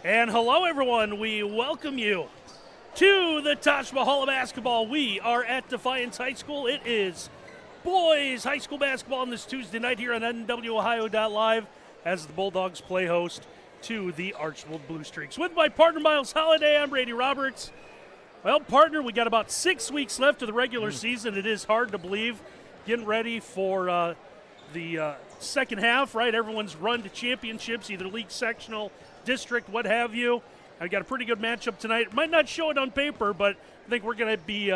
And hello, everyone. We welcome you to the Taj Mahal of basketball. We are at Defiance High School. It is boys high school basketball on this Tuesday night here on NWOhio.live as the Bulldogs play host to the Archbold Blue Streaks. With my partner, Miles Holliday, I'm Brady Roberts. Well, partner, we got about 6 weeks left of the regular season. It is hard to believe. Getting ready for the second half, right? Everyone's run to championships, either league, sectional, district, what have you. I got a pretty good matchup tonight. Might not show it on paper, but I think we're going to be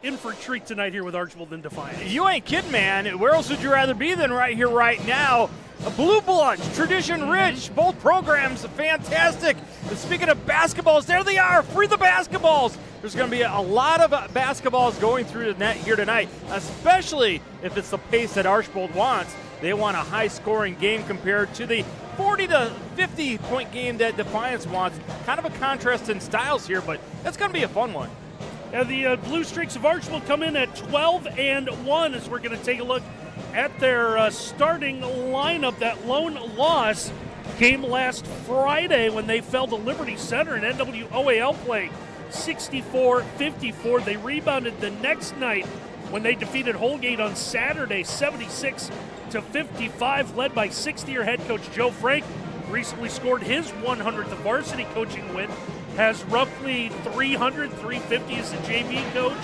in for a treat tonight here with Archbold and Defiance. You ain't kidding, man. Where else would you rather be than right here, right now? Blue Bloods, tradition rich, both programs fantastic. And speaking of basketballs, there they are, free the basketballs. There's going to be a lot of basketballs going through the net here tonight, especially if it's the pace that Archbold wants. They want a high-scoring game compared to the 40 to 50-point game that Defiance wants. Kind of a contrast in styles here, but that's going to be a fun one. Yeah, the Blue Streaks of Archbold come in at 12-1 as we're going to take a look at their starting lineup. That lone loss came last Friday when they fell to Liberty Center in NWOhio play, 64-54. They rebounded the next night when they defeated Holgate on Saturday, 76-55, led by 60-year head coach Joe Frank. Recently scored his 100th varsity coaching win, has roughly 350 as a JV coach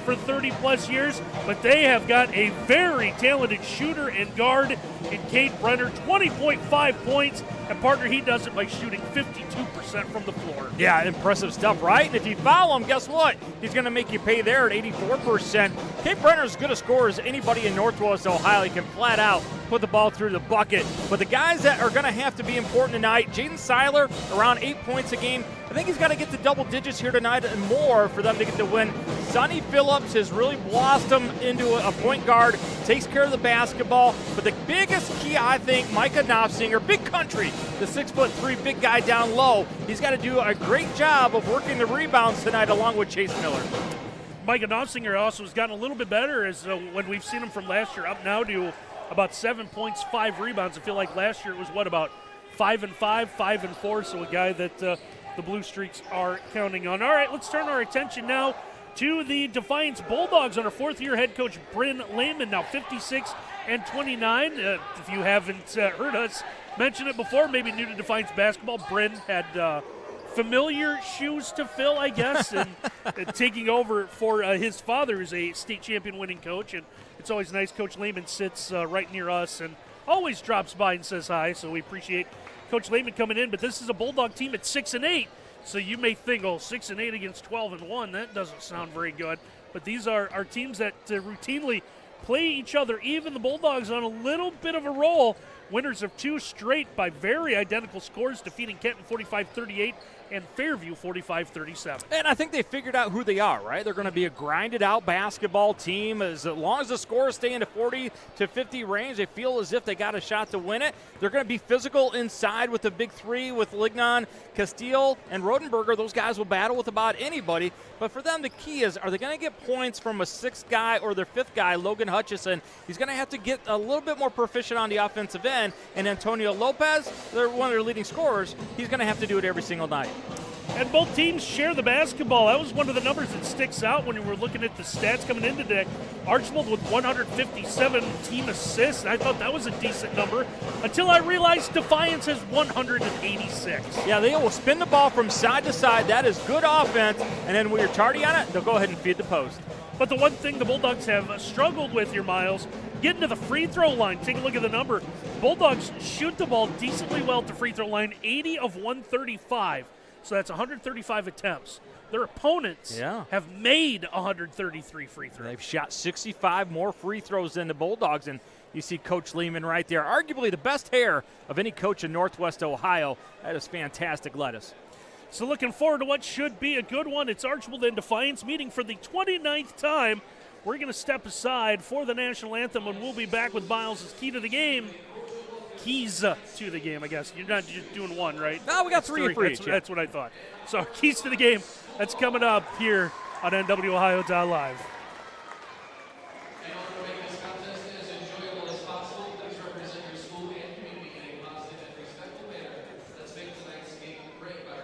for 30-plus years, but they have got a very talented shooter and guard in Cade Brenner, 20.5 points, and partner, he does it by shooting 52% from the floor. Yeah, impressive stuff, right? And if you foul him, guess what? He's going to make you pay there at 84%. Cade Brenner is as good a scorer as anybody in Northwest Ohio. He can flat out put the ball through the bucket. But the guys that are going to have to be important tonight, Jaden Seiler, around 8 points a game. I think he's got to get to double digits here tonight and more for them to get the win. Sonny Phillips has really blossomed into a point guard, takes care of the basketball. But the biggest key, I think, Micah Knopfsinger, big country, the 6'3" big guy down low. He's got to do a great job of working the rebounds tonight along with Chase Miller. Micah Knopfsinger also has gotten a little bit better as when we've seen him from last year up now to about 7 points, 5 rebounds. I feel like last year it was, about 5 and 5, 5 and 4, so a guy that the Blue Streaks are counting on. All right, let's turn our attention now to the Defiance Bulldogs under fourth-year head coach Bryn Lehman, now 56 and 29. If you haven't heard us mention it before, maybe new to Defiance basketball, Bryn had familiar shoes to fill, I guess, and taking over for his father, who's a state champion winning coach. And it's always nice. Coach Lehman sits right near us and always drops by and says hi, so we appreciate Coach Lehman coming in. But this is a Bulldog team at 6-8, so you may think, 6-8 against 12-1, that doesn't sound very good. But these are teams that routinely play each other. Even the Bulldogs on a little bit of a roll. Winners of 2 straight by very identical scores, defeating Kenton 45-38 and Fairview 45-37. And I think they figured out who they are, right? They're going to be a grinded-out basketball team. As long as the scores stay in the 40 to 50 range, they feel as if they got a shot to win it. They're going to be physical inside with the big three with Lignon, Castile, and Rodenberger. Those guys will battle with about anybody. But for them, the key is, are they going to get points from a 6th guy or their 5th guy, Logan Hutchison? He's going to have to get a little bit more proficient on the offensive end. And Antonio Lopez, they're one of their leading scorers. He's going to have to do it every single night. And both teams share the basketball. That was one of the numbers that sticks out when we were looking at the stats coming into today. Archbold with 157 team assists. I thought that was a decent number until I realized Defiance has 186. Yeah, they will spin the ball from side to side. That is good offense. And then when you're tardy on it, they'll go ahead and feed the post. But the one thing the Bulldogs have struggled with here, Miles, getting to the free throw line. Take a look at the number. Bulldogs shoot the ball decently well at the free throw line, 80 of 135. So that's 135 attempts. Their opponents have made 133 free throws. They've shot 65 more free throws than the Bulldogs, and you see Coach Lehman right there. Arguably the best hair of any coach in Northwest Ohio. That is fantastic lettuce. So looking forward to what should be a good one. It's Archbold and Defiance meeting for the 29th time. We're going to step aside for the national anthem, and we'll be back with Miles' key to the game. Keys to the game, I guess. You're not just doing one, right? No, we got three for each. That's what I thought. So keys to the game, that's coming up here on NWOhio.live. Represent your school and community in a positive and respectful manner. Let's make tonight's game great by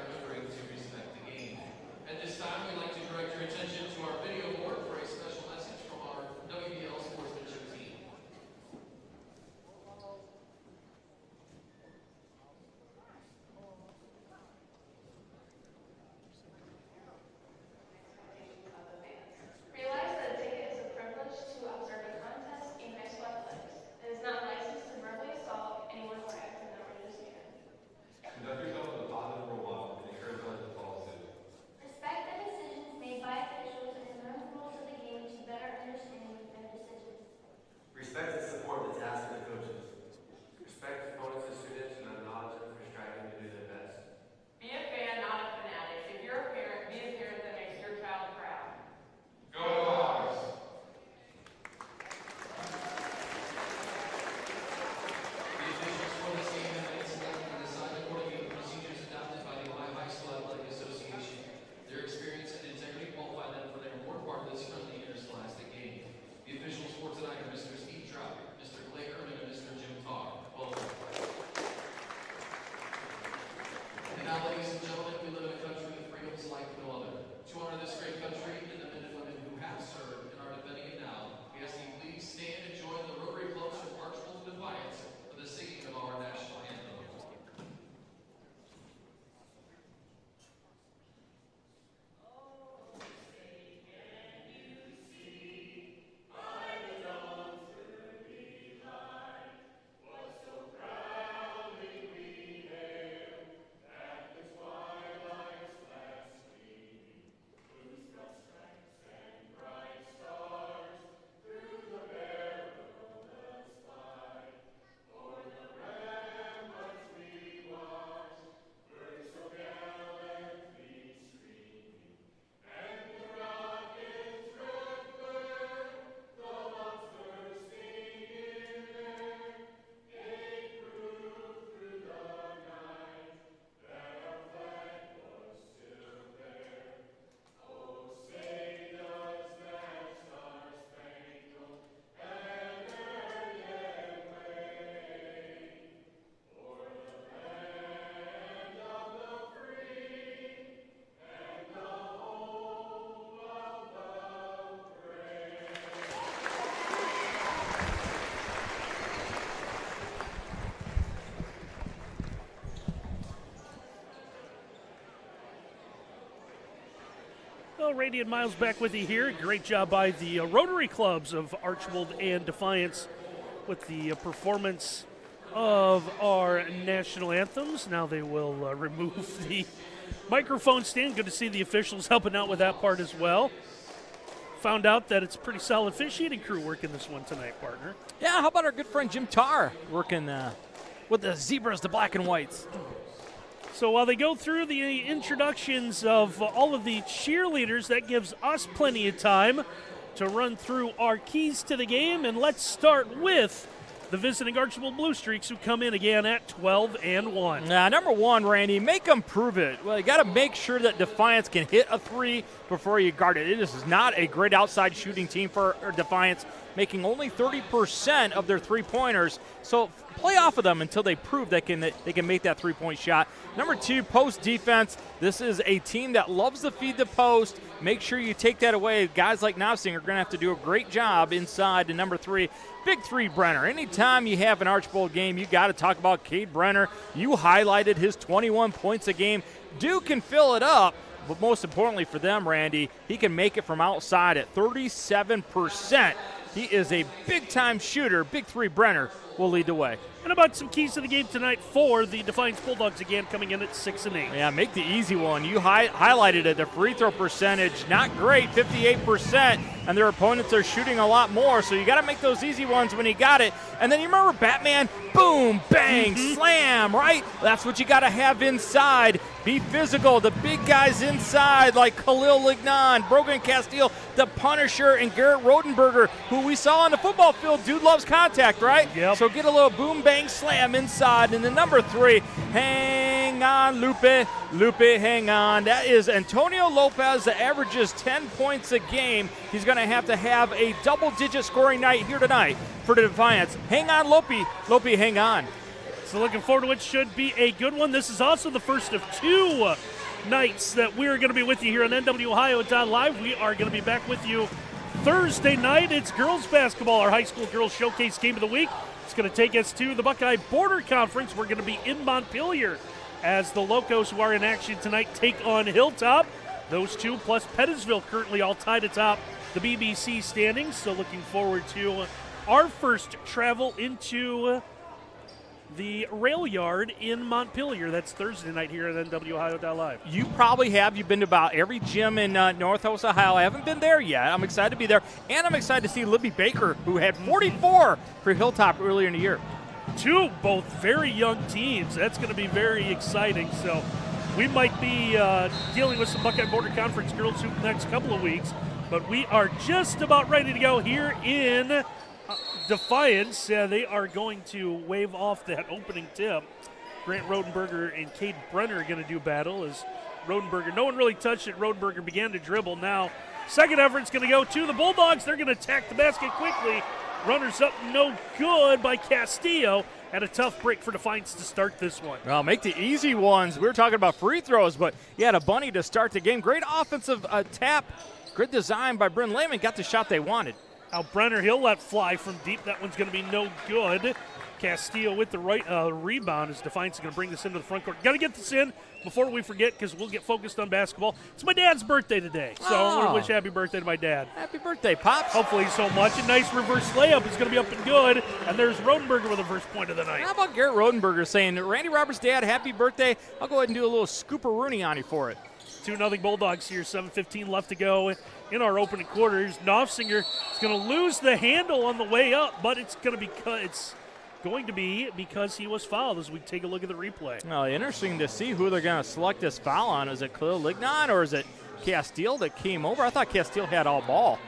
Well, Randy and Miles back with you here. Great job by the Rotary Clubs of Archbold and Defiance with the performance of our national anthems. Now they will remove the microphone stand. Good to see the officials helping out with that part as well. Found out that it's a pretty solid officiating crew working this one tonight, partner. Yeah, how about our good friend Jim Tarr working with the zebras, the black and whites. So while they go through the introductions of all of the cheerleaders, that gives us plenty of time to run through our keys to the game. And let's start with the visiting Archbold Blue Streaks, who come in again at 12-1. Now, number one, Randy, make them prove it. Well, you got to make sure that Defiance can hit a three before you guard it. This is not a great outside shooting team for Defiance, making only 30% of their three-pointers. So play off of them until they prove they can make that three-point shot. Number two, post defense. This is a team that loves to feed the post. Make sure you take that away. Guys like Nowsing are going to have to do a great job inside. And number three, big three Brenner. Anytime you have an Archbold game, you got to talk about Cade Brenner. You highlighted his 21 points a game. Duke can fill it up, but most importantly for them, Randy, he can make it from outside at 37%. He is a big-time shooter. Big three Brenner will lead the way. And about some keys to the game tonight for the Defiance Bulldogs again, coming in at 6-8. Yeah, make the easy one. You highlighted it. The free throw percentage, not great, 58%, and their opponents are shooting a lot more, so you got to make those easy ones when you got it. And then you remember Batman, boom, bang, slam, right? That's what you got to have inside. Be physical. The big guys inside like Khalil Lignan, Brogan Castile, the Punisher, and Garrett Rodenberger, who we saw on the football field. Dude loves contact, right? Yep. So get a little boom, bang, slam inside. And then number three, hang on, Lupe. Lupe, hang on. That is Antonio Lopez that averages 10 points a game. He's going to have a double-digit scoring night here tonight for the Defiance. Hang on, Lope. Lope, hang on. So looking forward to what should be a good one. This is also the first of two nights that we're going to be with you here on NWOhio.live. We are going to be back with you Thursday night. It's girls basketball, our high school girls showcase game of the week. It's going to take us to the Buckeye Border Conference. We're going to be in Montpelier as the Locos, who are in action tonight, take on Hilltop. Those two plus Pettisville currently all tied atop the BBC standings. So looking forward to our first travel into the rail yard in Montpelier. That's Thursday night here at NWOhio.live. You probably have. You've been to about every gym in Northwest Ohio. I haven't been there yet. I'm excited to be there. And I'm excited to see Libby Baker, who had 44 for Hilltop earlier in the year. Two, both very young teams. That's going to be very exciting. So we might be dealing with some Buckeye Border Conference girls hoop the next couple of weeks. But we are just about ready to go here in Defiance. They are going to wave off that opening tip. Grant Rodenberger and Cade Brenner are going to do battle as Rodenberger, no one really touched it. Rodenberger began to dribble. Now, second effort's going to go to the Bulldogs. They're going to attack the basket quickly. Runners up, no good by Castillo. And a tough break for Defiance to start this one. Well, make the easy ones. We were talking about free throws, but you had a bunny to start the game. Great offensive tap. Good design by Bryn Lehman. Got the shot they wanted. Now Brenner, he'll let fly from deep. That one's going to be no good. Castillo with the right rebound as Defiance is going to bring this into the front court. Got to get this in before we forget because we'll get focused on basketball. It's my dad's birthday today, so I want to wish happy birthday to my dad. Happy birthday, Pops. Hopefully so much. A nice reverse layup is going to be up and good, and there's Rodenberger with the first point of the night. How about Garrett Rodenberger saying, Randy Roberts' dad, happy birthday. I'll go ahead and do a little scooper-rooney on you for it. 2-0 Bulldogs here, 7:15 left to go in our opening quarters. Knopfsinger is going to lose the handle on the way up, but it's going to be because he was fouled as we take a look at the replay. Well, interesting to see who they're going to select this foul on. Is it Khalil Lignan or is it Castile that came over? I thought Castile had all ball.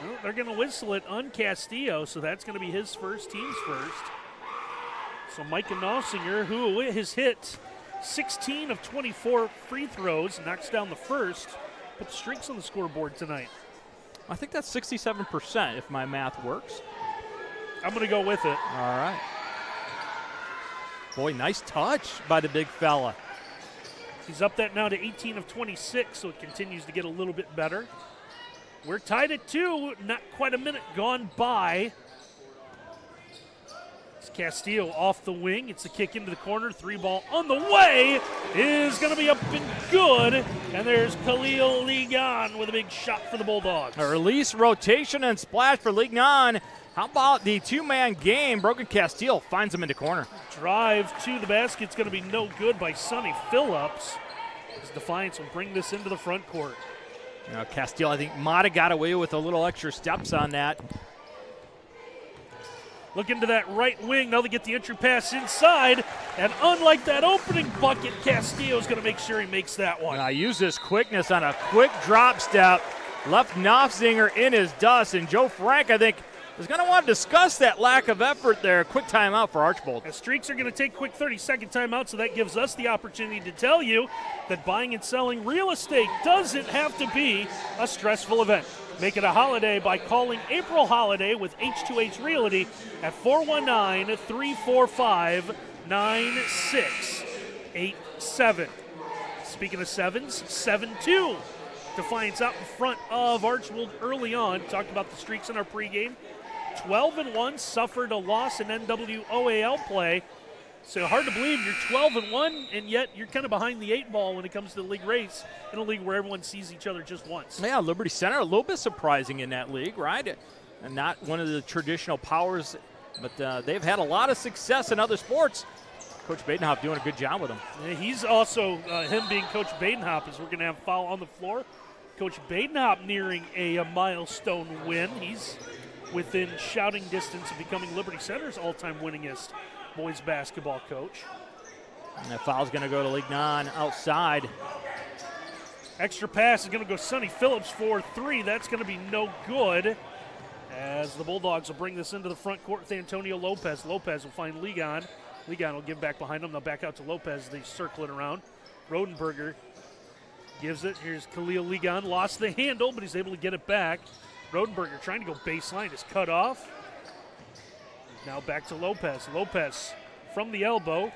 Well, they're going to whistle it on Castillo, so that's going to be his first, team's first. So Micah Knopfsinger, who has hit 16 of 24 free throws, knocks down the first, put the streaks on the scoreboard tonight. I think that's 67% if my math works. I'm going to go with it. All right. Boy, nice touch by the big fella. He's up that now to 18 of 26, so it continues to get a little bit better. We're tied at 2, not quite a minute gone by. It's Castillo off the wing. It's a kick into the corner. 3-ball on the way is going to be up and good. And there's Khalil Ligon with a big shot for the Bulldogs. A release, rotation, and splash for Ligon. How about the two-man game? Brogan Castillo finds him into corner. Drive to the basket. It's going to be no good by Sonny Phillips. As Defiance will bring this into the front court. Now Castillo, I think, might have got away with a little extra steps on that. Look into that right wing. Now they get the entry pass inside. And unlike that opening bucket, Castillo is going to make sure he makes that one. Now use his quickness on a quick drop step. Left Knopfzinger in his dust. And Joe Frank, I think, is going to want to discuss that lack of effort there. Quick timeout for Archbold. The Streaks are going to take quick 30-second timeout, so that gives us the opportunity to tell you that buying and selling real estate doesn't have to be a stressful event. Make it a holiday by calling April Holiday with H2H Realty at 419-345-9687. Speaking of sevens, 7-2. Defiance out in front of Archbold early on. Talked about the Streaks in our pregame. 12-1, suffered a loss in NWOhio play. So hard to believe you're 12-1, and yet you're kind of behind the 8-ball when it comes to the league race in a league where everyone sees each other just once. Yeah, Liberty Center, a little bit surprising in that league, right? And not one of the traditional powers, but they've had a lot of success in other sports. Coach Badenhop doing a good job with them. Yeah, he's also, him being Coach Badenhop, is we're going to have foul on the floor. Coach Badenhop nearing a milestone win. He's within shouting distance of becoming Liberty Center's all-time winningest boys basketball coach. And that foul's going to go to Lignon outside. Extra pass is going to go Sonny Phillips for 3. That's going to be no good as the Bulldogs will bring this into the front court with Antonio Lopez. Lopez will find Ligon. Ligon will give back behind him. They'll back out to Lopez. They circle it around. Rodenberger gives it. Here's Khalil Ligon. Lost the handle, but he's able to get it back. Rodenberger trying to go baseline is cut off. Now back to Lopez. Lopez from the elbow.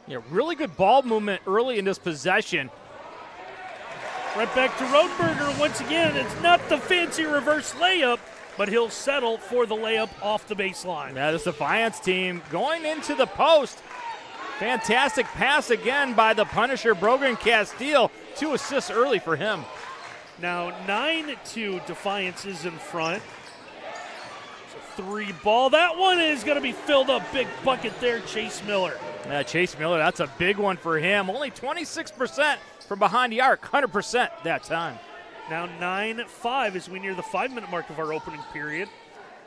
Yeah, really good ball movement early in this possession. Right back to Rodenberger once again. It's not the fancy reverse layup, but he'll settle for the layup off the baseline. Yeah, this Defiance team going into the post. Fantastic pass again by the Punisher, Brogan Castillo. 2 assists early for him. Now 9-2, Defiance is in front. 3-ball. That one is going to be filled up. Big bucket there, Chase Miller. Yeah, Chase Miller, that's a big one for him. Only 26% from behind the arc, 100% that time. Now 9-5 as we near the 5-minute mark of our opening period.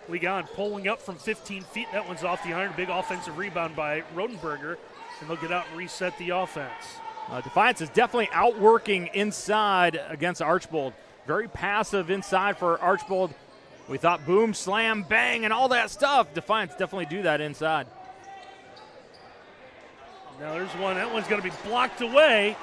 Ligon pulling up from 15 feet. That one's off the iron. Big offensive rebound by Rodenberger, and they'll get out and reset the offense. Defiance is definitely outworking inside against Archbold. Very passive inside for Archbold. We thought boom, slam, bang, and all that stuff. Defiance definitely do that inside. Now there's one. That one's going to be blocked away.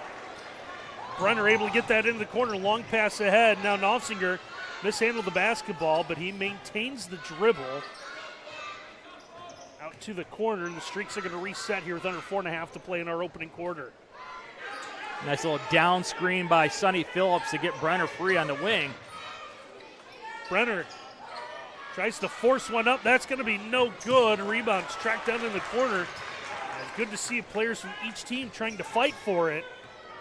Brenner able to get that into the corner. Long pass ahead. Now Knopfzinger mishandled the basketball, but he maintains the dribble. Out to the corner, and the Streaks are going to reset here with under 4.5 to play in our opening quarter. Nice little down screen by Sonny Phillips to get Brenner free on the wing. Brenner tries to force one up. That's going to be no good. Rebound's tracked down in the corner. It's good to see players from each team trying to fight for it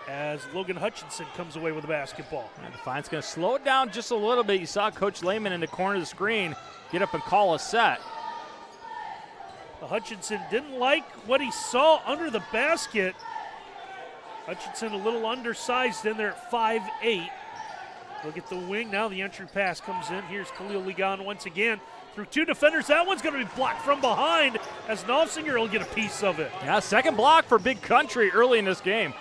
as Logan Hutchinson comes away with the basketball. Defiance going to slow it down just a little bit. You saw Coach Lehman in the corner of the screen get up and call a set. Hutchinson didn't like what he saw under the basket. Hutchinson a little undersized in there at 5'8". Look at the wing. Now the entry pass comes in. Here's Khalil Ligon once again through 2 defenders. That one's going to be blocked from behind as Knopfzinger will get a piece of it. Yeah, second block for Big Country early in this game.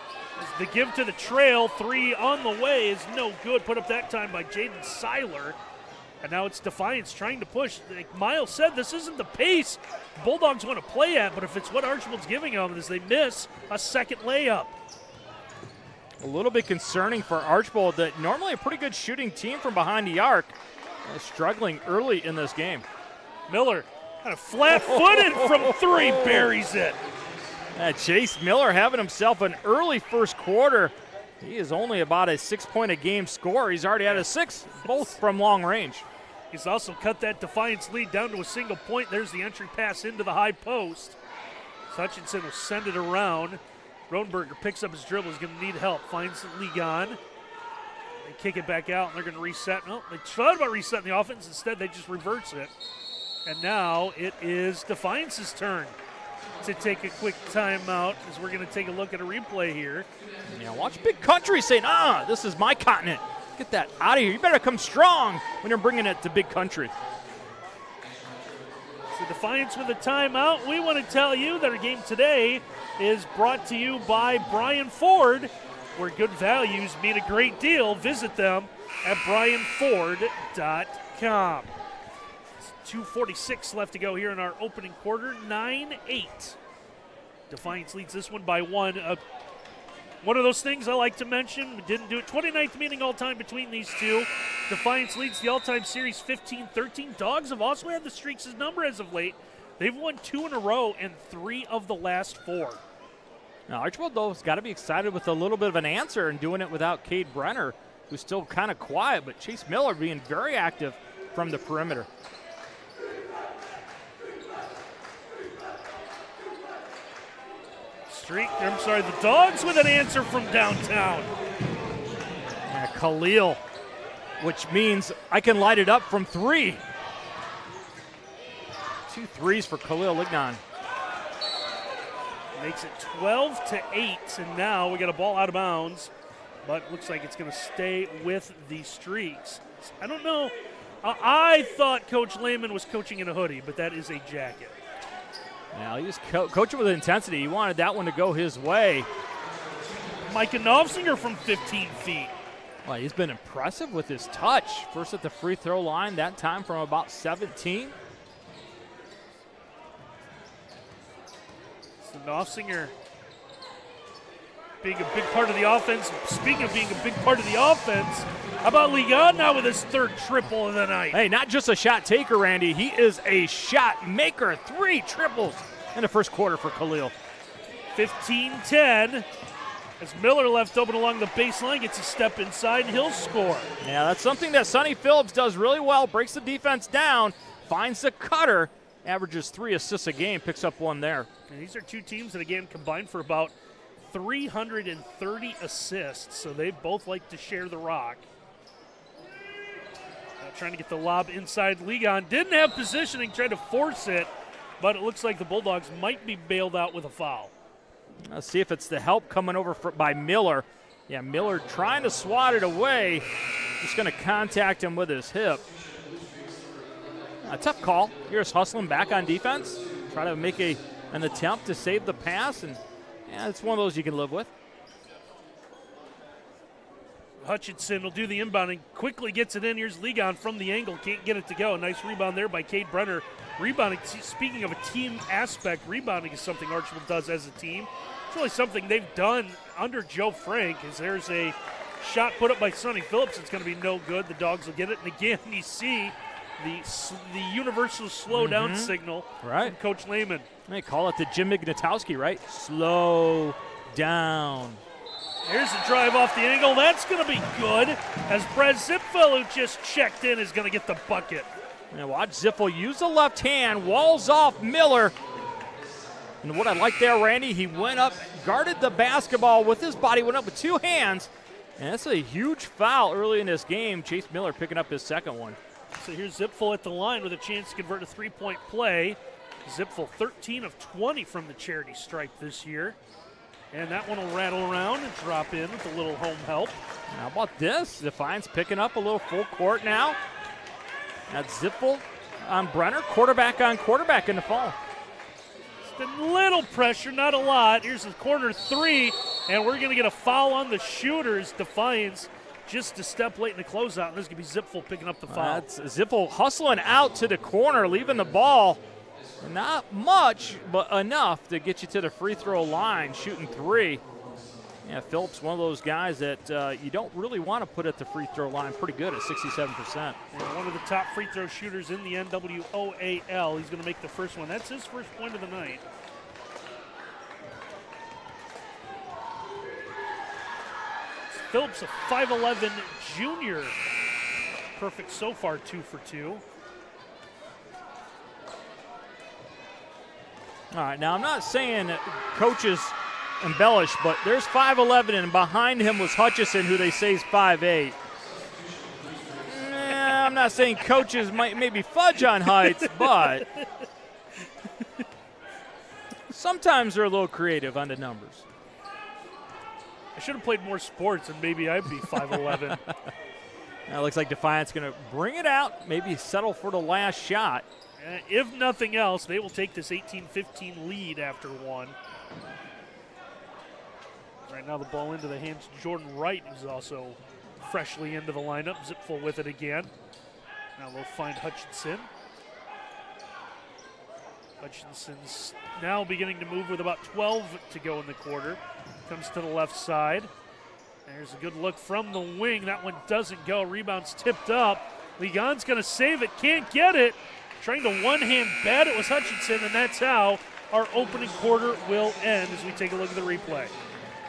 The give to the trail. 3 on the way is no good. Put up that time by Jaden Seiler. And now it's Defiance trying to push. Like Miles said, this isn't the pace Bulldogs want to play at, but if it's what Archbold's giving them is they miss a second layup. A little bit concerning for Archbold, that normally a pretty good shooting team from behind the arc, struggling early in this game. Miller kind of flat-footed from 3, buries it. Chase Miller having himself an early first quarter. He is only about a 6-point-a-game score. He's already had a 6, both from long range. He's also cut that Defiance lead down to a single point. There's the entry pass into the high post. Hutchinson will send it around. Rodenberger picks up his dribble. He's going to need help. Finds Ligon. They kick it back out, and they're going to reset. No, they thought about resetting the offense. Instead, they just reverse it. And now it is Defiance's turn to take a quick timeout as we're going to take a look at a replay here. Yeah, watch Big Country saying, this is my continent. Get that out of here. You better come strong when you're bringing it to Big Country. So Defiance with a timeout. We want to tell you that our game today is brought to you by Brian Ford, where good values mean a great deal. Visit them at brianford.com. 2:46 left to go here in our opening quarter. 9-8. Defiance leads this one by one. One of those things I like to mention, we didn't do it. 29th meeting all-time between these two. Defiance leads the all-time series 15-13. Dogs have also had the streaks as number as of late. They've won 2 in a row and 3 of the last 4. Now, Archbold, though, has got to be excited with a little bit of an answer and doing it without Cade Brenner, who's still kind of quiet, but Chase Miller being very active from the perimeter. The Dogs with an answer from downtown. Yeah, Khalil, which means I can light it up from 3. 2 threes for Khalil Lignon. Makes it 12-8, and now we got a ball out of bounds, but it looks like it's going to stay with the Streaks. I don't know. I thought Coach Lehman was coaching in a hoodie, but that is a jacket. Now he was coaching with intensity. He wanted that one to go his way. Micah Knopfsinger from 15 feet. Well, he's been impressive with his touch. First at the free throw line, that time from about 17. So Knopfsinger being a big part of the offense. Speaking of being a big part of the offense, how about Ligon now with his 3rd triple of the night? Hey, not just a shot taker, Randy. He is a shot maker. 3 triples in the first quarter for Khalil. 15-10. As Miller left open along the baseline, gets a step inside, and he'll score. Yeah, that's something that Sonny Phillips does really well. Breaks the defense down, finds the cutter, averages 3 assists a game, picks up 1 there. And these are 2 teams that, again, combined for about 330 assists, so they both like to share the rock. Trying to get the lob inside. Ligon didn't have positioning, tried to force it, but it looks like the Bulldogs might be bailed out with a foul. Let's see if it's the help coming over by Miller. Yeah, Miller trying to swat it away. Just going to contact him with his hip. A tough call. Here's Hustling back on defense. Try to make an attempt to save the pass, and yeah, it's one of those you can live with. Hutchinson will do the inbounding, quickly gets it in. Here's Ligon from the angle, can't get it to go. Nice rebound there by Cade Brenner. Rebounding, speaking of a team aspect, rebounding is something Archbold does as a team. It's really something they've done under Joe Frank, as there's a shot put up by Sonny Phillips. It's going to be no good. The Dogs will get it. And again, you see the universal slow down signal from Coach Lehman. They call it the Jim Ignatowski, right? Slow down. Here's the drive off the angle. That's going to be good, as Brad Zipfel, who just checked in, is going to get the bucket. Now watch Ziffel use the left hand, walls off Miller. And what I like there, Randy, he went up, guarded the basketball with his body, went up with 2 hands. And that's a huge foul early in this game. Chase Miller picking up his 2nd one. So here's Zipfel at the line with a chance to convert a 3-point play. Zipfel 13 of 20 from the charity stripe this year. And that one will rattle around and drop in with a little home help. How about this? Defiance picking up a little full court now. That's Zippel on Brenner, quarterback on quarterback in the fall. Just a little pressure, not a lot. Here's the corner 3, and we're going to get a foul on the shooters. Defiance just a step late in the closeout, and this is going to be Zipfel picking up the foul. That's Zippel hustling out to the corner, leaving the ball. Not much, but enough to get you to the free throw line, shooting 3. Yeah, Phillips, one of those guys that you don't really want to put at the free throw line. Pretty good at 67%. And one of the top free throw shooters in the NWOhio. He's going to make the first one. That's his first point of the night. Phillips, a 5'11 junior perfect so far, 2 for 2. All right, now I'm not saying coaches embellish, but there's 5'11", and behind him was Hutchison, who they say is 5'8". I'm not saying coaches might maybe fudge on heights, but sometimes they're a little creative on the numbers. I should have played more sports, and maybe I'd be 5'11". Now it looks like Defiance going to bring it out, maybe settle for the last shot. If nothing else, they will take this 18-15 lead after one. Right now the ball into the hands of Jordan Wright, who's also freshly into the lineup. Zipful with it again. Now they'll find Hutchinson. Hutchinson's now beginning to move with about 12 to go in the quarter. Comes to the left side. There's a good look from the wing. That one doesn't go. Rebound's tipped up. Ligon's going to save it. Can't get it. Trying to one-hand bat it was Hutchinson, and that's how our opening quarter will end as we take a look at the replay.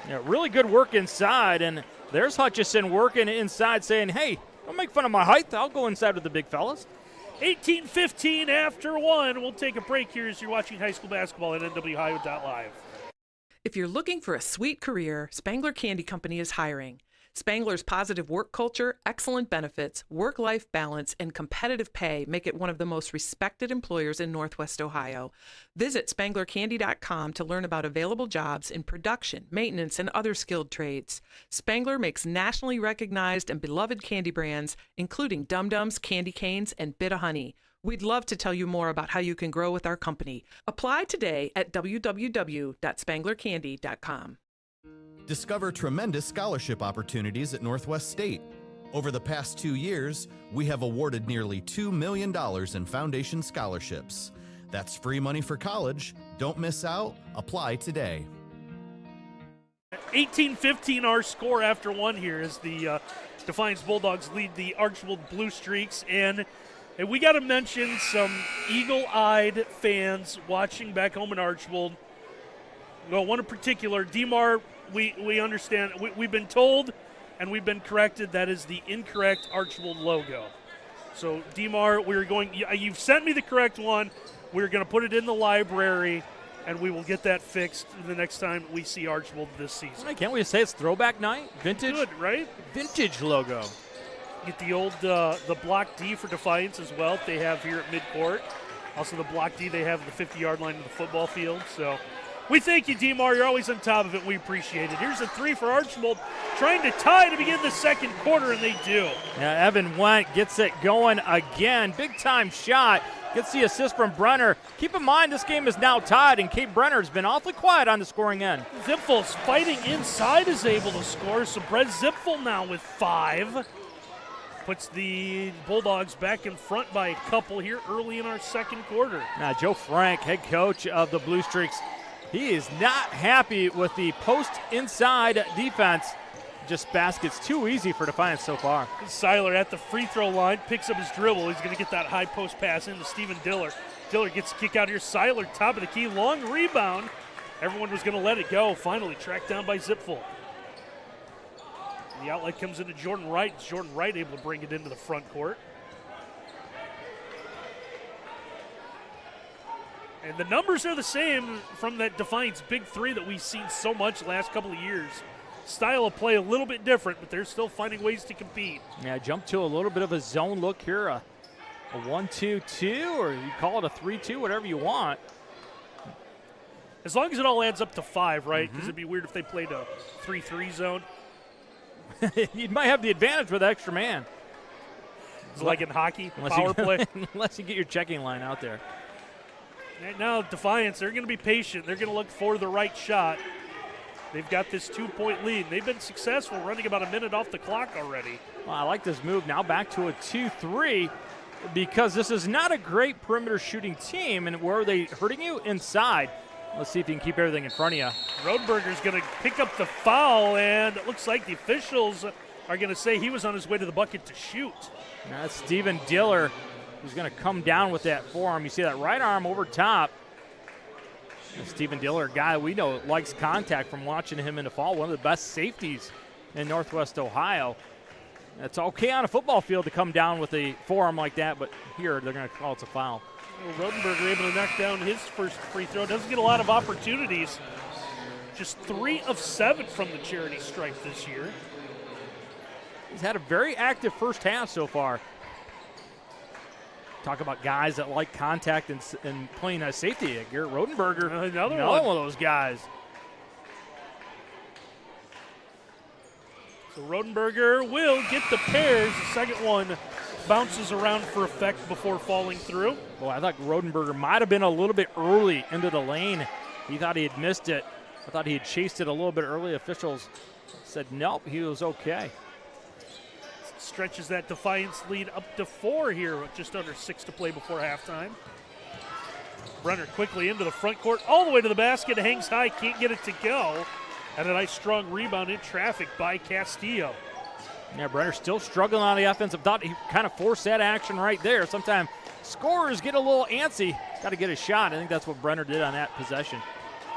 Yeah, really good work inside, and there's Hutchison working inside saying, hey, don't make fun of my height. I'll go inside with the big fellas. 18-15 after one. We'll take a break here as you're watching high school basketball at NWOhio.live. If you're looking for a sweet career, Spangler Candy Company is hiring. Spangler's positive work culture, excellent benefits, work-life balance, and competitive pay make it one of the most respected employers in Northwest Ohio. Visit SpanglerCandy.com to learn about available jobs in production, maintenance, and other skilled trades. Spangler makes nationally recognized and beloved candy brands, including Dum Dums, Candy Canes, and Bit-O-Honey. We'd love to tell you more about how you can grow with our company. Apply today at www.spanglercandy.com. Discover tremendous scholarship opportunities at Northwest State. Over the past 2 years, we have awarded nearly $2 million in foundation scholarships. That's free money for college. Don't miss out. Apply today. 18-15 our score after one here as the Defiance Bulldogs lead the Archbold Blue Streaks. And we got to mention some eagle-eyed fans watching back home in Archbold. Well, one in particular, DeMar. We understand. We've been told and we've been corrected that is the incorrect Archbold logo. So, DeMar, you've sent me the correct one. We're going to put it in the library, and we will get that fixed the next time we see Archbold this season. Can't we say it's throwback night? Vintage? Good, right? Vintage logo. Get the old the block D for Defiance as well they have here at midcourt. Also the block D they have at the 50-yard line of the football field. So we thank you, DeMar. You're always on top of it. We appreciate it. Here's a three for Archbold, trying to tie to begin the second quarter, and they do. Yeah, Evan Wendt gets it going again. Big-time shot. Gets the assist from Brenner. Keep in mind, this game is now tied, and Kate Brenner's been awfully quiet on the scoring end. Zipful's fighting inside is able to score, so Brett Zipful now with 5. Puts the Bulldogs back in front by a couple here early in our second quarter. Now, Joe Frank, head coach of the Blue Streaks, he is not happy with the post-inside defense. Just baskets too easy for Defiance so far. Seiler at the free throw line, picks up his dribble. He's going to get that high post pass into Steven Diller. Diller gets a kick out here. Seiler, top of the key, long rebound. Everyone was going to let it go. Finally tracked down by Zipful. The outlet comes into Jordan Wright. Jordan Wright able to bring it into the front court. And the numbers are the same from that Defiance big three that we've seen so much the last couple of years. Style of play a little bit different, but they're still finding ways to compete. Yeah, jump to a little bit of a zone look here, a 1-2-2, or you call it a 3-2, whatever you want. As long as it all adds up to 5, right? Because it'd be weird if they played a 3-3 zone. You might have the advantage with extra man. It's like in hockey, power play. Unless you get your checking line out there. Right now, Defiance, they're going to be patient. They're going to look for the right shot. They've got this 2-point lead. They've been successful running about a minute off the clock already. Well, I like this move. Now back to a 2-3 because this is not a great perimeter shooting team. And where are they hurting you? Inside. Let's see if you can keep everything in front of you. Rodenberger's going to pick up the foul, and it looks like the officials are going to say he was on his way to the bucket to shoot. Now that's Steven Diller who's going to come down with that forearm. You see that right arm over top. Steven Diller, a guy we know likes contact from watching him in the fall, one of the best safeties in Northwest Ohio. It's okay on a football field to come down with a forearm like that, but here they're going to call it a foul. Well, Rodenberger able to knock down his first free throw. Doesn't get a lot of opportunities. Just 3 of 7 from the charity stripe this year. He's had a very active first half so far. Talk about guys that like contact and playing as safety. Garrett Rodenberger, another one of those guys. So Rodenberger will get the pairs. The second one bounces around for effect before falling through. Boy, I thought Rodenberger might have been a little bit early into the lane. He thought he had missed it. I thought he had chased it a little bit early. Officials said nope, he was okay. Stretches that Defiance lead up to 4 here with just under 6 to play before halftime. Brenner quickly into the front court, all the way to the basket, hangs high, can't get it to go. And a nice strong rebound in traffic by Castillo. Yeah, Brenner still struggling on the offensive. Thought he kind of forced that action right there. Sometimes scorers get a little antsy. Got to get a shot. I think that's what Brenner did on that possession.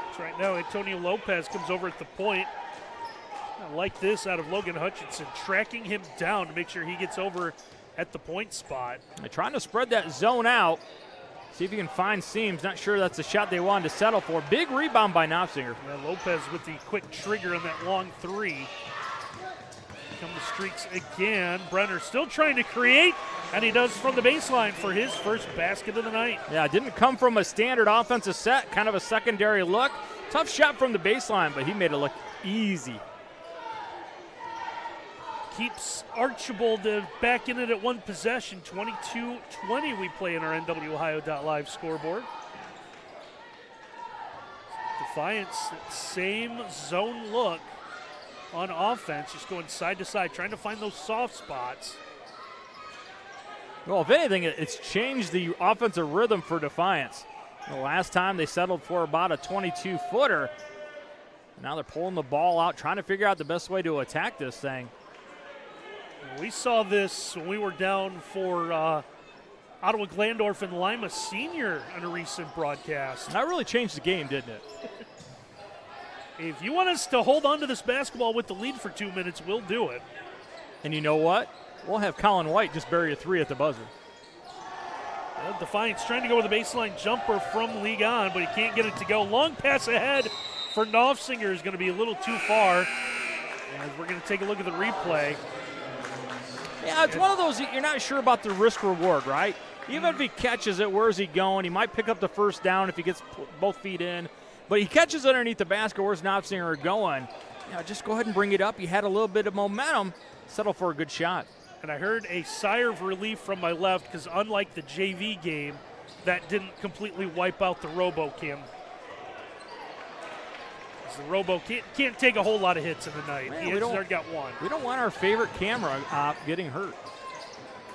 That's right now. Antonio Lopez comes over at the point. I like this out of Logan Hutchinson, tracking him down to make sure he gets over at the point spot. They're trying to spread that zone out. See if you can find seams. Not sure that's the shot they wanted to settle for. Big rebound by Knopfsinger. Yeah, Lopez with the quick trigger on that long 3. Come the streaks again. Brenner still trying to create, and he does from the baseline for his first basket of the night. Yeah, it didn't come from a standard offensive set, kind of a secondary look. Tough shot from the baseline, but he made it look easy. Keeps Archbold back in it at 1 possession. 22-20 we play in our NWOhio.live scoreboard. Defiance, same zone look on offense, just going side to side, trying to find those soft spots. Well, if anything, it's changed the offensive rhythm for Defiance. The last time they settled for about a 22-footer. Now they're pulling the ball out, trying to figure out the best way to attack this thing. We saw this when we were down for Ottawa Glandorf and Lima Senior on a recent broadcast. And that really changed the game, didn't it? If you want us to hold on to this basketball with the lead for 2 minutes, we'll do it. And you know what? We'll have Colin White just bury a 3 at the buzzer. Well, Defiance trying to go with a baseline jumper from League On, but he can't get it to go. Long pass ahead for Knopfsinger is going to be a little too far. And we're going to take a look at the replay. Yeah, it's one of those you're not sure about the risk reward, right? Even if he catches it, where's he going? He might pick up the first down if he gets both feet in. But he catches underneath the basket. Where's Knopfsinger going? Just go ahead and bring it up. He had a little bit of momentum. Settle for a good shot. And I heard a sigh of relief from my left because unlike the JV game, that didn't completely wipe out the RoboCam. The Robo can't take a whole lot of hits in the night. Man, he has got 1. We don't want our favorite camera getting hurt.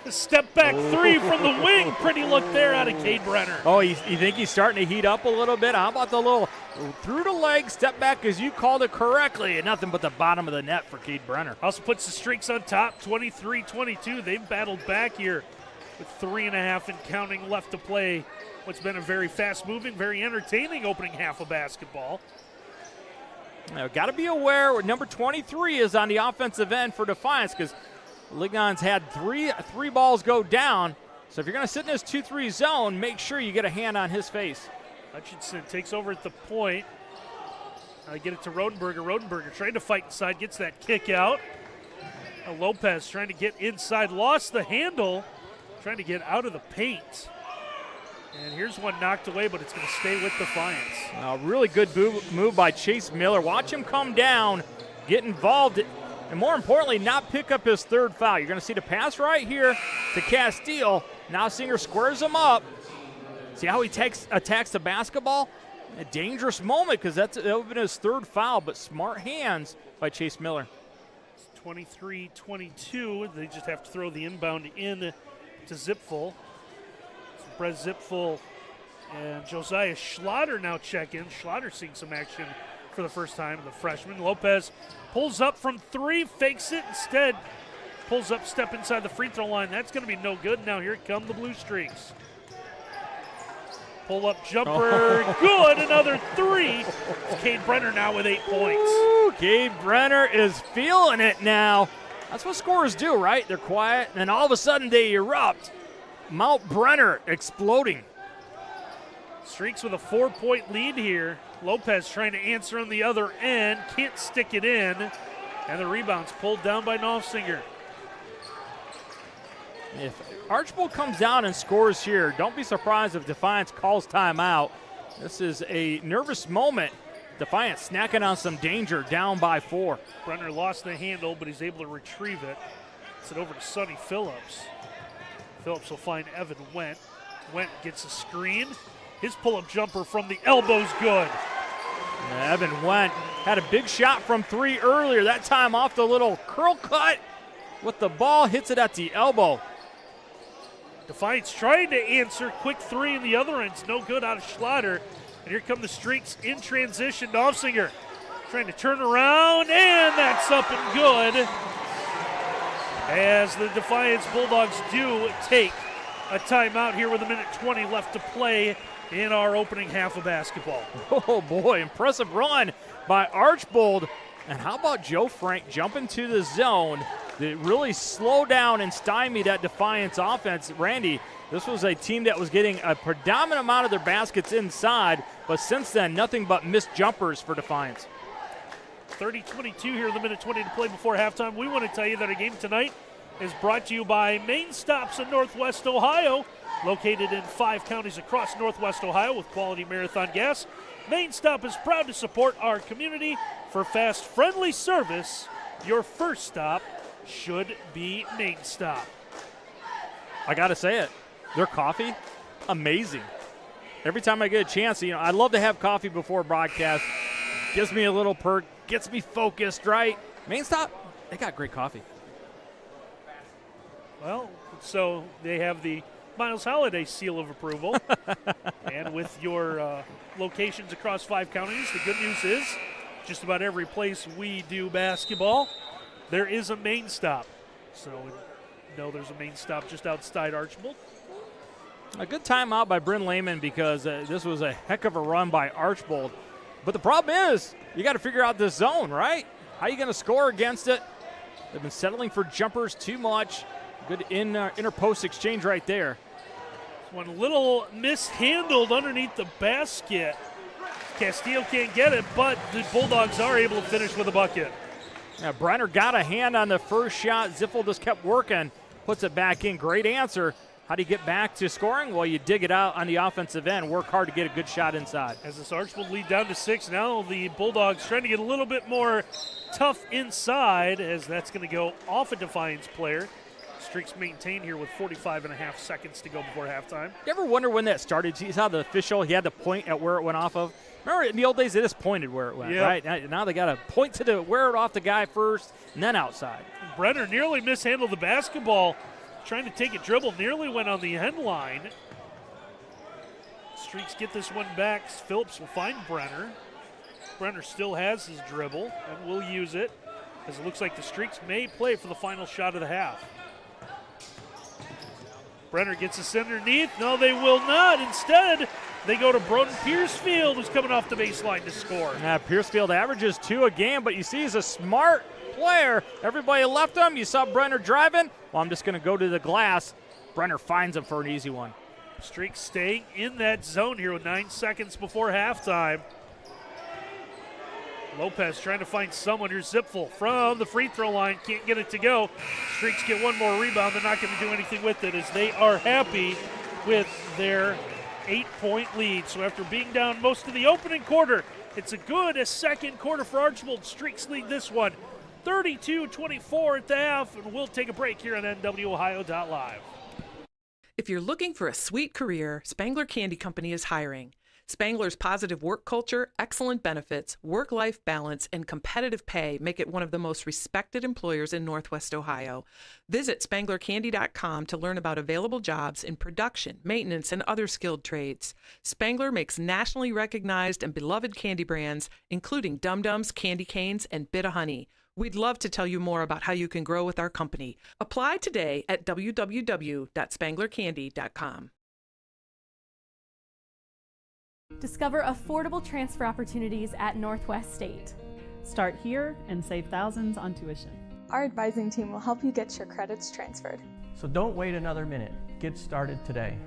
A step back 3 from the wing. Pretty look there out of Cade Brenner. Oh, you think he's starting to heat up a little bit? How about the little through the leg, step back as you called it correctly, and nothing but the bottom of the net for Cade Brenner. Also puts the streaks on top, 23-22. They've battled back here with 3.5 and counting left to play. What's been a very fast-moving, very entertaining opening half of basketball. Got to be aware what number 23 is on the offensive end for Defiance because Ligon's had three balls go down. So if you're going to sit in this 2-3 zone, make sure you get a hand on his face. Hutchinson takes over at the point. Get it to Rodenberger. Rodenberger trying to fight inside, gets that kick out. Lopez trying to get inside, lost the handle, trying to get out of the paint. And here's one knocked away, but it's going to stay with Defiance. A really good move by Chase Miller. Watch him come down, get involved, and more importantly, not pick up his 3rd foul. You're going to see the pass right here to Castile. Now Singer squares him up. See how he attacks the basketball? A dangerous moment because that would have been his 3rd foul, but smart hands by Chase Miller. 23-22. They just have to throw the inbound in to Zipful. Brett Zipful and Josiah Schlatter now check in. Schlatter seeing some action for the first time, the freshman. Lopez pulls up from 3, fakes it instead. Pulls up, step inside the free throw line. That's going to be no good. Now here come the Blue Streaks. Pull up jumper, good, another 3. Cade Brenner now with 8 points. Ooh, Cade Brenner is feeling it now. That's what scorers do, right? They're quiet, and then all of a sudden they erupt. Mount Brenner exploding. Streaks with a 4-point lead here. Lopez trying to answer on the other end. Can't stick it in. And the rebound's pulled down by Knopfsinger. If Archbold comes down and scores here, don't be surprised if Defiance calls timeout. This is a nervous moment. Defiance snacking on some danger, down by 4. Brenner lost the handle, but he's able to retrieve it. It's it over to Sonny Phillips. Phillips will find Evan Wendt. Wendt gets a screen. His pull-up jumper from the elbow's good. Evan Wendt had a big shot from 3 earlier. That time off the little curl cut with the ball, hits it at the elbow. Defiance trying to answer. Quick 3 in the other end. It's no good out of Schlatter. And here come the Streaks in transition. Knopfsinger trying to turn around, and that's up and good. As the Defiance Bulldogs do take a timeout here with 1:20 left to play in our opening half of basketball. Oh boy, impressive run by Archbold. And how about Joe Frank jumping to the zone that really slowed down and stymied that Defiance offense. Randy, this was a team that was getting a predominant amount of their baskets inside, but since then, nothing but missed jumpers for Defiance. 30-22 here in 1:20 to play before halftime. We want to tell you that our game tonight is brought to you by Main Stops in Northwest Ohio, located in 5 counties across Northwest Ohio with quality Marathon gas. Main Stop is proud to support our community. For fast, friendly service, your first stop should be Main Stop. I got to say it. Their coffee, amazing. Every time I get a chance, I love to have coffee before broadcast. Gives me a little perk, gets me focused, right? Main Stop, they got great coffee. Well, so they have the Miles Holiday seal of approval. And with your locations across 5 counties, the good news is just about every place we do basketball, there is a Main Stop. So there's a Main Stop just outside Archbold. A good timeout by Bryn Lehman because this was a heck of a run by Archbold. But the problem is, you got to figure out this zone, right? How are you going to score against it? They've been settling for jumpers too much. Good inner post exchange right there. One a little mishandled underneath the basket. Castillo can't get it, but the Bulldogs are able to finish with a bucket. Yeah, Brenner got a hand on the first shot. Ziffel just kept working, puts it back in. Great answer. How do you get back to scoring? Well, you dig it out on the offensive end. Work hard to get a good shot inside. As this Archbold lead down to 6, now the Bulldogs trying to get a little bit more tough inside, as that's going to go off a Defiance player. Streaks maintained here with 45.5 seconds to go before halftime. You ever wonder when that started? You saw the official, he had to point at where it went off of. Remember in the old days, they just pointed where it went, right? Now they got to point to where it off the guy first and then outside. Brenner nearly mishandled the basketball, trying to take a dribble, nearly went on the end line. Streaks get this one back. Phillips will find Brenner. Brenner still has his dribble and will use it, as it looks like the Streaks may play for the final shot of the half. Brenner gets us underneath. No, they will not. Instead, they go to Broden Piercefield, who's coming off the baseline to score. Yeah, Piercefield averages 2 a game, but you see he's a smart player. Everybody left him. You saw Brenner driving. Well, I'm just going to go to the glass. Brenner finds him for an easy one. Streaks staying in that zone here with 9 seconds before halftime. Lopez trying to find someone. Here's Zipfel from the free throw line. Can't get it to go. Streaks get one more rebound. They're not going to do anything with it, as they are happy with their 8-point lead. So after being down most of the opening quarter, it's a good second quarter for Archbold. Streaks lead this one 32-24 at the half, and we'll take a break here on NWOhio.live. If you're looking for a sweet career, Spangler Candy Company is hiring. Spangler's positive work culture, excellent benefits, work-life balance, and competitive pay make it one of the most respected employers in Northwest Ohio. Visit SpanglerCandy.com to learn about available jobs in production, maintenance, and other skilled trades. Spangler makes nationally recognized and beloved candy brands, including Dum Dums, Candy Canes, and Bit-O-Honey. We'd love to tell you more about how you can grow with our company. Apply today at www.spanglercandy.com. Discover affordable transfer opportunities at Northwest State. Start here and save thousands on tuition. our advising team will help you get your credits transferred. So don't wait another minute. Get started today.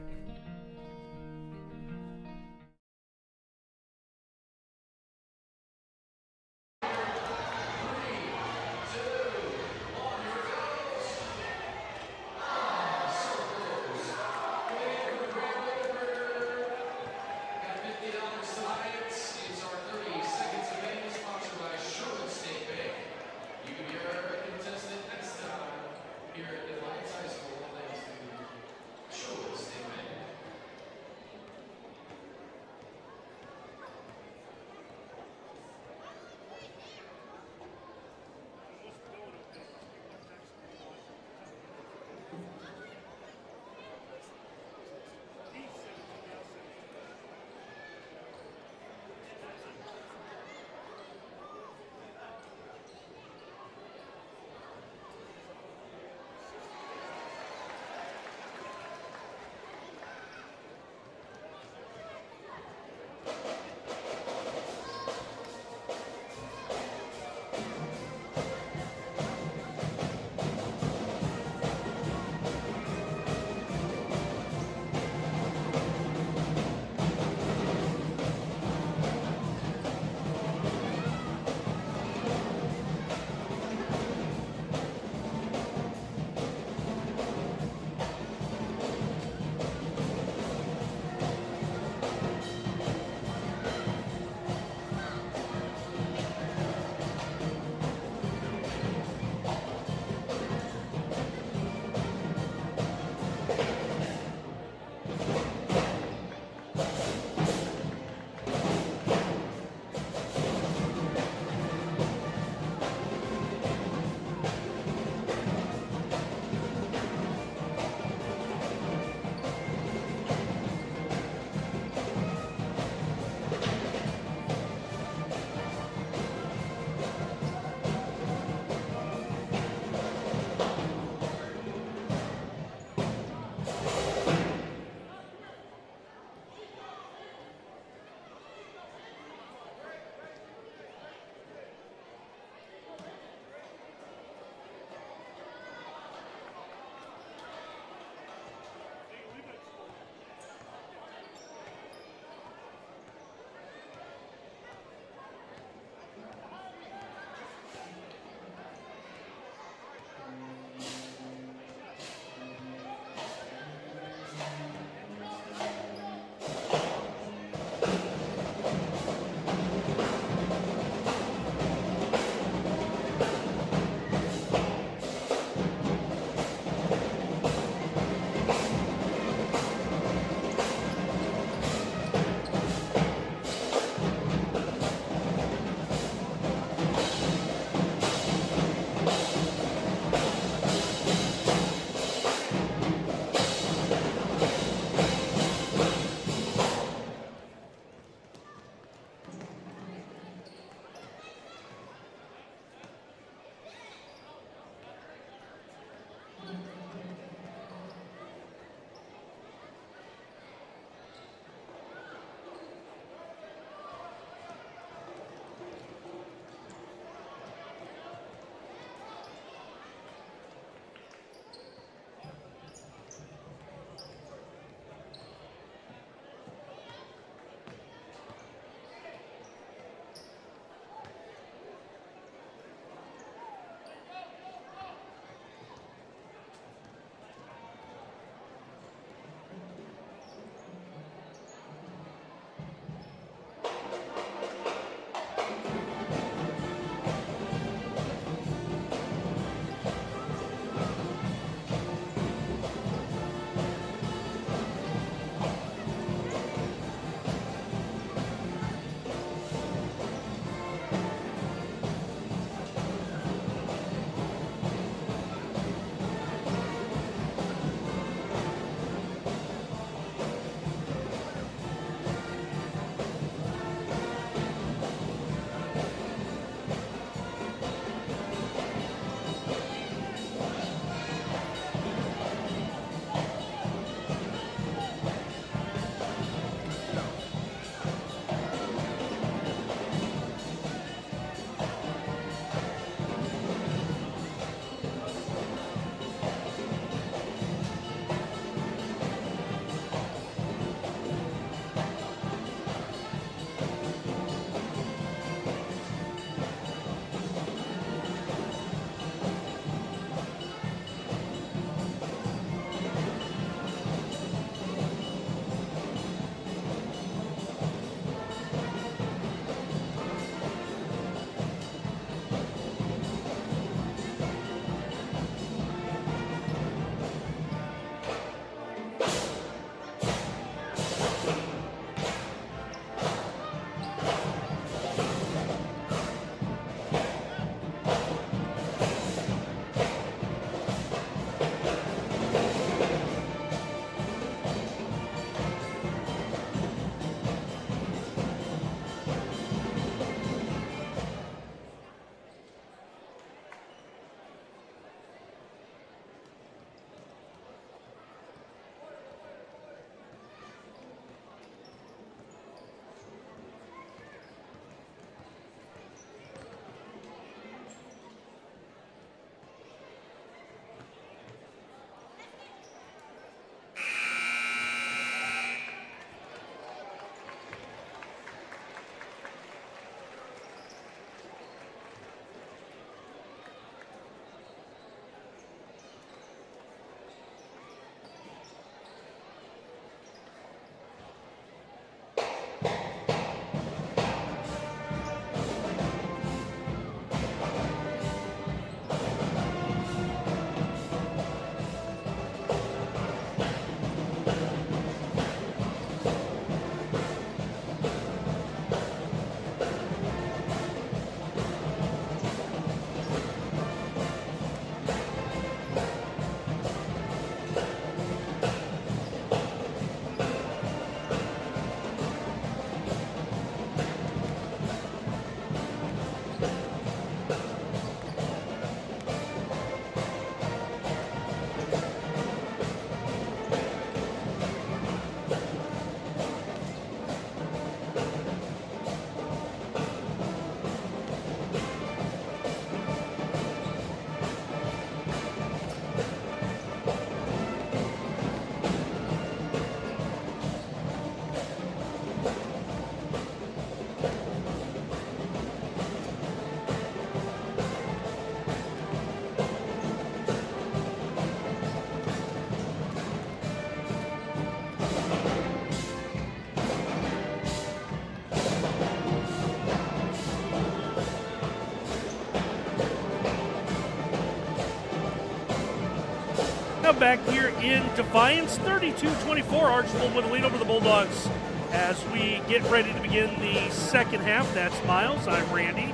Now back here in Defiance, 32-24, Archbold with a lead over the Bulldogs as we get ready to begin the second half. That's Miles. I'm Randy.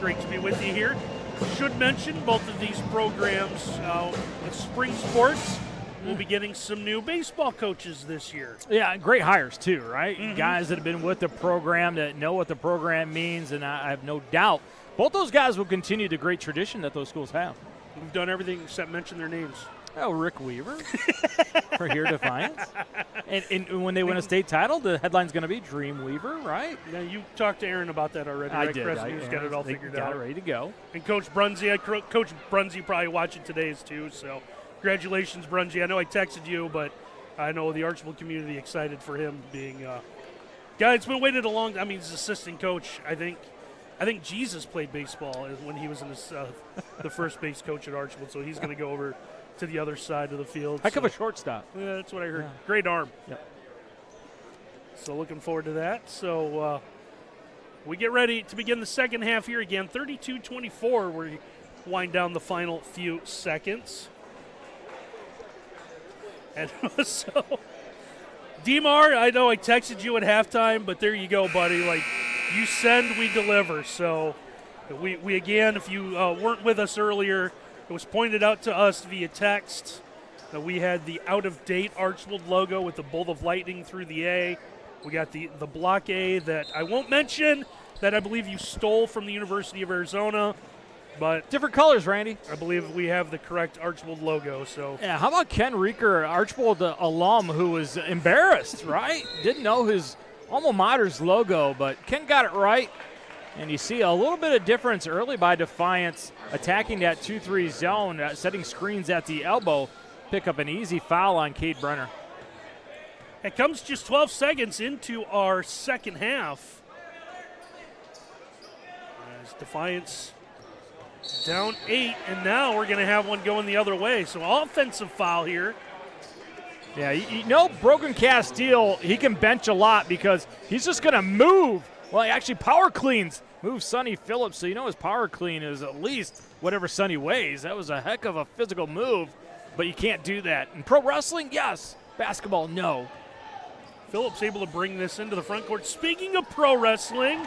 Great to be with you here. Should mention both of these programs, spring sports, we'll be getting some new baseball coaches this year. Yeah, great hires too, right? Mm-hmm. Guys that have been with the program, that know what the program means, and I have no doubt both those guys will continue the great tradition that those schools have. We've done everything except mention their names. Oh, Rick Weaver for here Defiance. And when they win a state title, the headline's going to be Dream Weaver, right? Now, you talked to Aaron about that already, I right? did. He's got it all figured out. Got it ready to go. And Coach Brunsey, Coach Brunsey probably watching today's too, so congratulations, Brunsey. I know I texted you, but I know the Archbold community excited for him being guy. It's been waited a long time. I mean, he's assistant coach. I think Jesus played baseball when he was in the first base coach at Archbold, so he's going to go over to the other side of the field. Heck of a shortstop. Yeah, that's what I heard. Yeah. Great arm. Yep. So looking forward to that. So we get ready to begin the second half here again. 32-24. We wind down the final few seconds. And so, DMAR, I know I texted you at halftime, but there you go, buddy. Like, you send, we deliver. So we again, if you weren't with us earlier, it was pointed out to us via text that we had the out-of-date Archbold logo with the bolt of lightning through the A. We got the block A that I won't mention, that I believe you stole from the University of Arizona. But different colors, Randy. I believe we have the correct Archbold logo. So yeah, how about Ken Reeker, Archbold alum, who was embarrassed, right? Didn't know his alma mater's logo, but Ken got it right. And you see a little bit of difference early by Defiance, attacking that 2-3 zone, setting screens at the elbow, pick up an easy foul on Cade Brenner. It comes just 12 seconds into our second half. As Defiance down 8, and now we're going to have one going the other way. So offensive foul here. Yeah, you know Brogan Castile, he can bench a lot because he's just going to move. Well, he actually power cleans, moves Sonny Phillips, so you know his power clean is at least whatever Sonny weighs. That was a heck of a physical move, but you can't do that. In pro wrestling, yes. Basketball, no. Phillips able to bring this into the front court. Speaking of pro wrestling,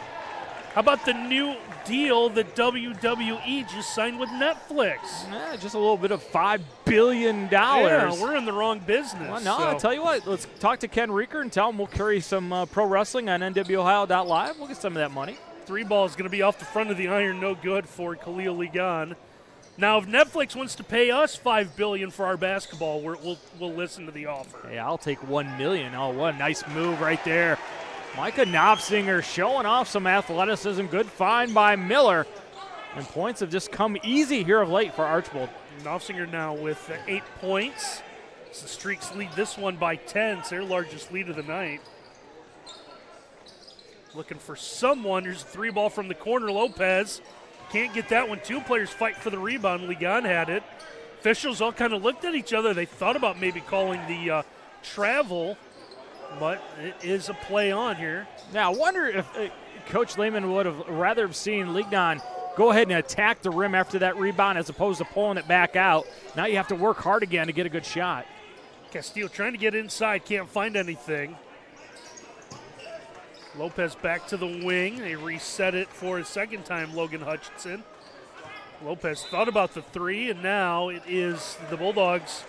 how about the new deal that WWE just signed with Netflix? Yeah, just a little bit of $5 billion. Yeah, we're in the wrong business. Well, no, I'll tell you what. Let's talk to Ken Reeker and tell him we'll carry some pro wrestling on NWOhio.live. We'll get some of that money. 3 ball is going to be off the front of the iron, no good for Khalil Ligon. Now, if Netflix wants to pay us $5 billion for our basketball, we'll listen to the offer. Hey, I'll take $1 million. Oh, what a nice move right there. Micah Knopfsinger showing off some athleticism. Good find by Miller. And points have just come easy here of late for Archbold. Knopfsinger now with 8 points. The Streaks lead this one by 10. It's their largest lead of the night. Looking for someone. Here's a 3 ball from the corner. Lopez can't get that one. 2 players fight for the rebound. Ligon had it. Officials all kind of looked at each other. They thought about maybe calling the travel, but it is a play on here. Now, I wonder if Coach Lehman would have rather have seen Lignon go ahead and attack the rim after that rebound as opposed to pulling it back out. Now you have to work hard again to get a good shot. Castillo trying to get inside, can't find anything. Lopez back to the wing. They reset it for a second time, Logan Hutchinson. Lopez thought about the 3, and now it is the Bulldogs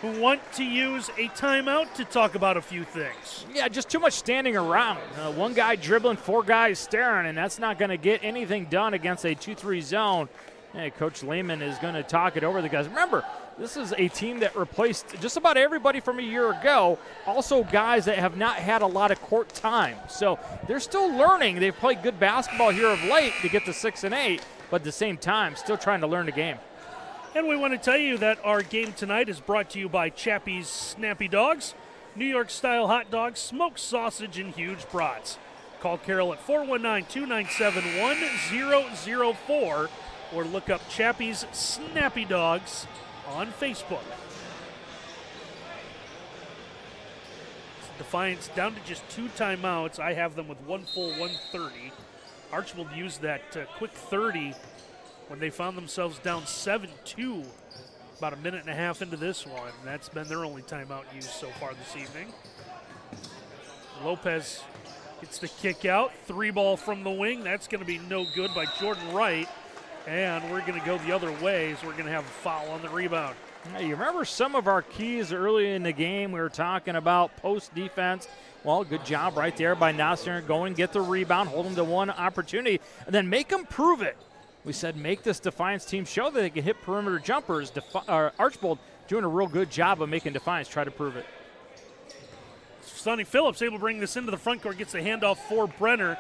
who want to use a timeout to talk about a few things. Yeah, just too much standing around. One guy dribbling, 4 guys staring, and that's not going to get anything done against a 2-3 zone. Hey, Coach Lehman is going to talk it over to the guys. Remember, this is a team that replaced just about everybody from a year ago, also guys that have not had a lot of court time. So they're still learning. They've played good basketball here of late to get to 6 and 8, but at the same time, still trying to learn the game. And we want to tell you that our game tonight is brought to you by Chappie's Snappy Dogs, New York-style hot dogs, smoked sausage, and huge brats. Call Carol at 419-297-1004 or look up Chappie's Snappy Dogs on Facebook. Defiance down to just 2 timeouts. I have them with 1 full 130. Archbold used that quick 30 when they found themselves down 7-2 About a minute and a half into this one. That's been their only timeout used so far this evening. Lopez gets the kick out. 3-ball from the wing. That's going to be no good by Jordan Wright. And we're going to go the other way, so we're going to have a foul on the rebound. Now, you remember some of our keys early in the game. We were talking about post defense. Well, good job right there by Nossinger. Go and get the rebound, hold them to one opportunity, and then make them prove it. We said make this Defiance team show that they can hit perimeter jumpers. Archbold doing a real good job of making Defiance try to prove it. Sonny Phillips able to bring this into the front court, gets the handoff for Brenner.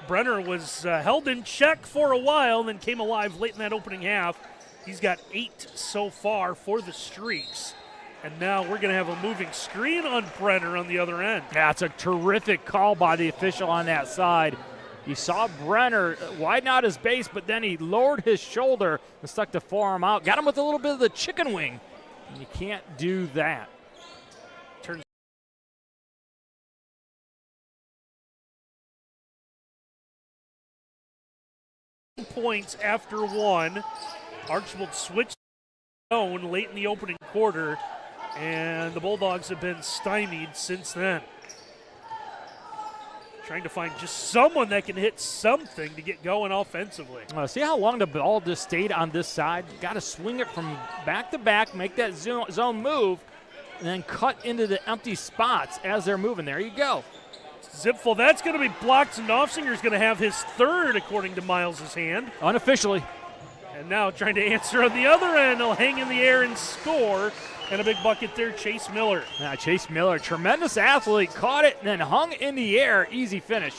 Brenner was held in check for a while, then came alive late in that opening half. He's got 8 so far for the Streaks. And now we're going to have a moving screen on Brenner on the other end. That's a terrific call by the official on that side. You saw Brenner widen out his base, but then he lowered his shoulder and stuck the forearm out. Got him with a little bit of the chicken wing. And you can't do that. Turns points after one. Archbold switched zone late in the opening quarter, and the Bulldogs have been stymied since then. Trying to find just someone that can hit something to get going offensively. See how long the ball just stayed on this side? Got to swing it from back to back, make that zone move, and then cut into the empty spots as they're moving. There you go. Zipfel, that's going to be blocked, and Knopfsinger's going to have his third, according to Miles' hand. Unofficially. And now trying to answer on the other end. He'll hang in the air and score. And a big bucket there, Chase Miller. Chase Miller, tremendous athlete, caught it and then hung in the air. Easy finish.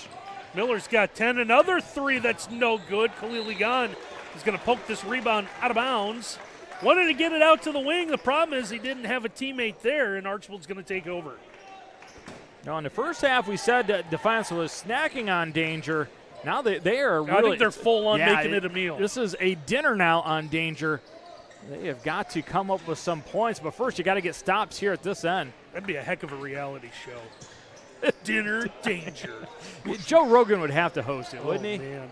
Miller's got 10. Another 3 that's no good. Khalil Egan is going to poke this rebound out of bounds. Wanted to get it out to the wing. The problem is he didn't have a teammate there, and Archbold's going to take over. Now, in the first half, we said that Defiance was snacking on Danger. Now they are really. I think they're full on making it a meal. This is a dinner now on Danger. They have got to come up with some points, but first you got to get stops here at this end. That'd be a heck of a reality show. Dinner Danger. Joe Rogan would have to host it, wouldn't he? Man.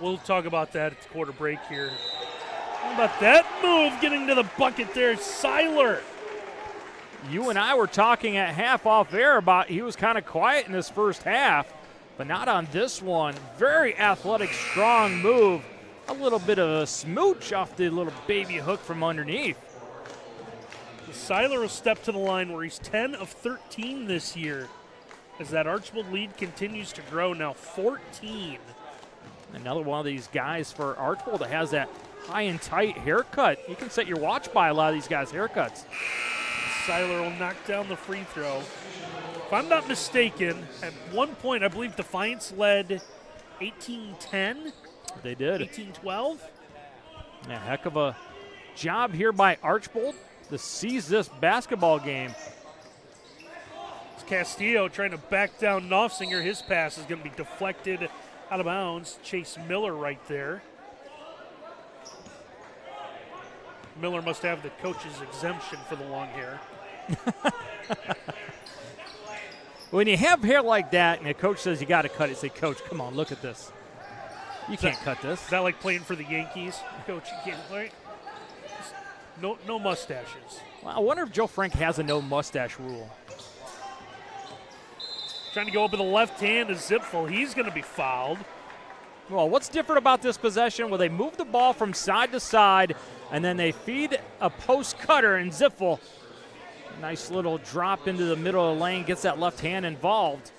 We'll talk about that at the quarter break here. How about that move getting to the bucket there, Seiler. You and I were talking at half off air about he was kind of quiet in this first half, but not on this one. Very athletic, strong move. A little bit of a smooch off the little baby hook from underneath. Seiler will step to the line where he's 10 of 13 this year as that Archbold lead continues to grow, now 14. Another one of these guys for Archbold that has that high and tight haircut. You can set your watch by a lot of these guys' haircuts. Seiler will knock down the free throw. If I'm not mistaken, at one point I believe Defiance led 18-10. They did. 18-12. A heck of a job here by Archbold to seize this basketball game. It's Castillo trying to back down Knopfsinger. His pass is going to be deflected out of bounds. Chase Miller right there. Miller must have the coach's exemption for the long hair. When you have hair like that and the coach says you got to cut it, say, Coach, come on, look at this. You can't cut this. Is that like playing for the Yankees? Coach, you can't, right? No mustaches. Well, I wonder if Joe Frank has a no mustache rule. Trying to go up with the left hand is Zipfel. He's going to be fouled. Well, what's different about this possession? Well, they move the ball from side to side, and then they feed a post cutter, and Zipfel, nice little drop into the middle of the lane, gets that left hand involved.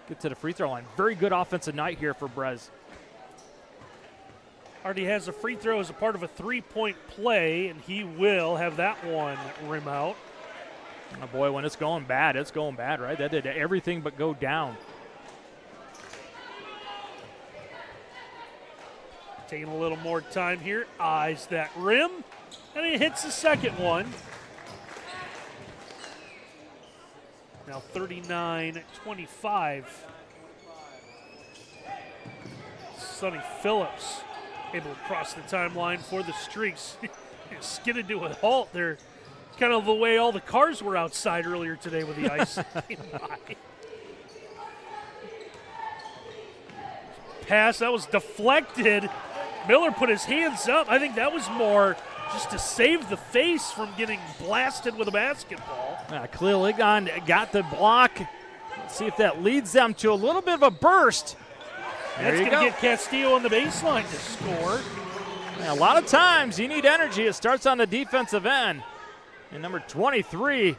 Get to the free throw line. Very good offensive night here for Brez. Already has a free throw as a part of a three-point play, and he will have that one rim out. Oh boy, when it's going bad, right? That did everything but go down. Taking a little more time here. Eyes that rim, and he hits the second one. Now 39-25. Sonny Phillips able to cross the timeline for the Streaks. Skidded to a halt there. Kind of the way all the cars were outside earlier today with the ice. Pass that was deflected Miller put his hands up. I think that was more just to save the face from getting blasted with a basketball. Khalil Ignan got the block. Let's see if that leads them to a little bit of a burst. That's going to get Castillo on the baseline to score. A lot of times you need energy. It starts on the defensive end. And number 23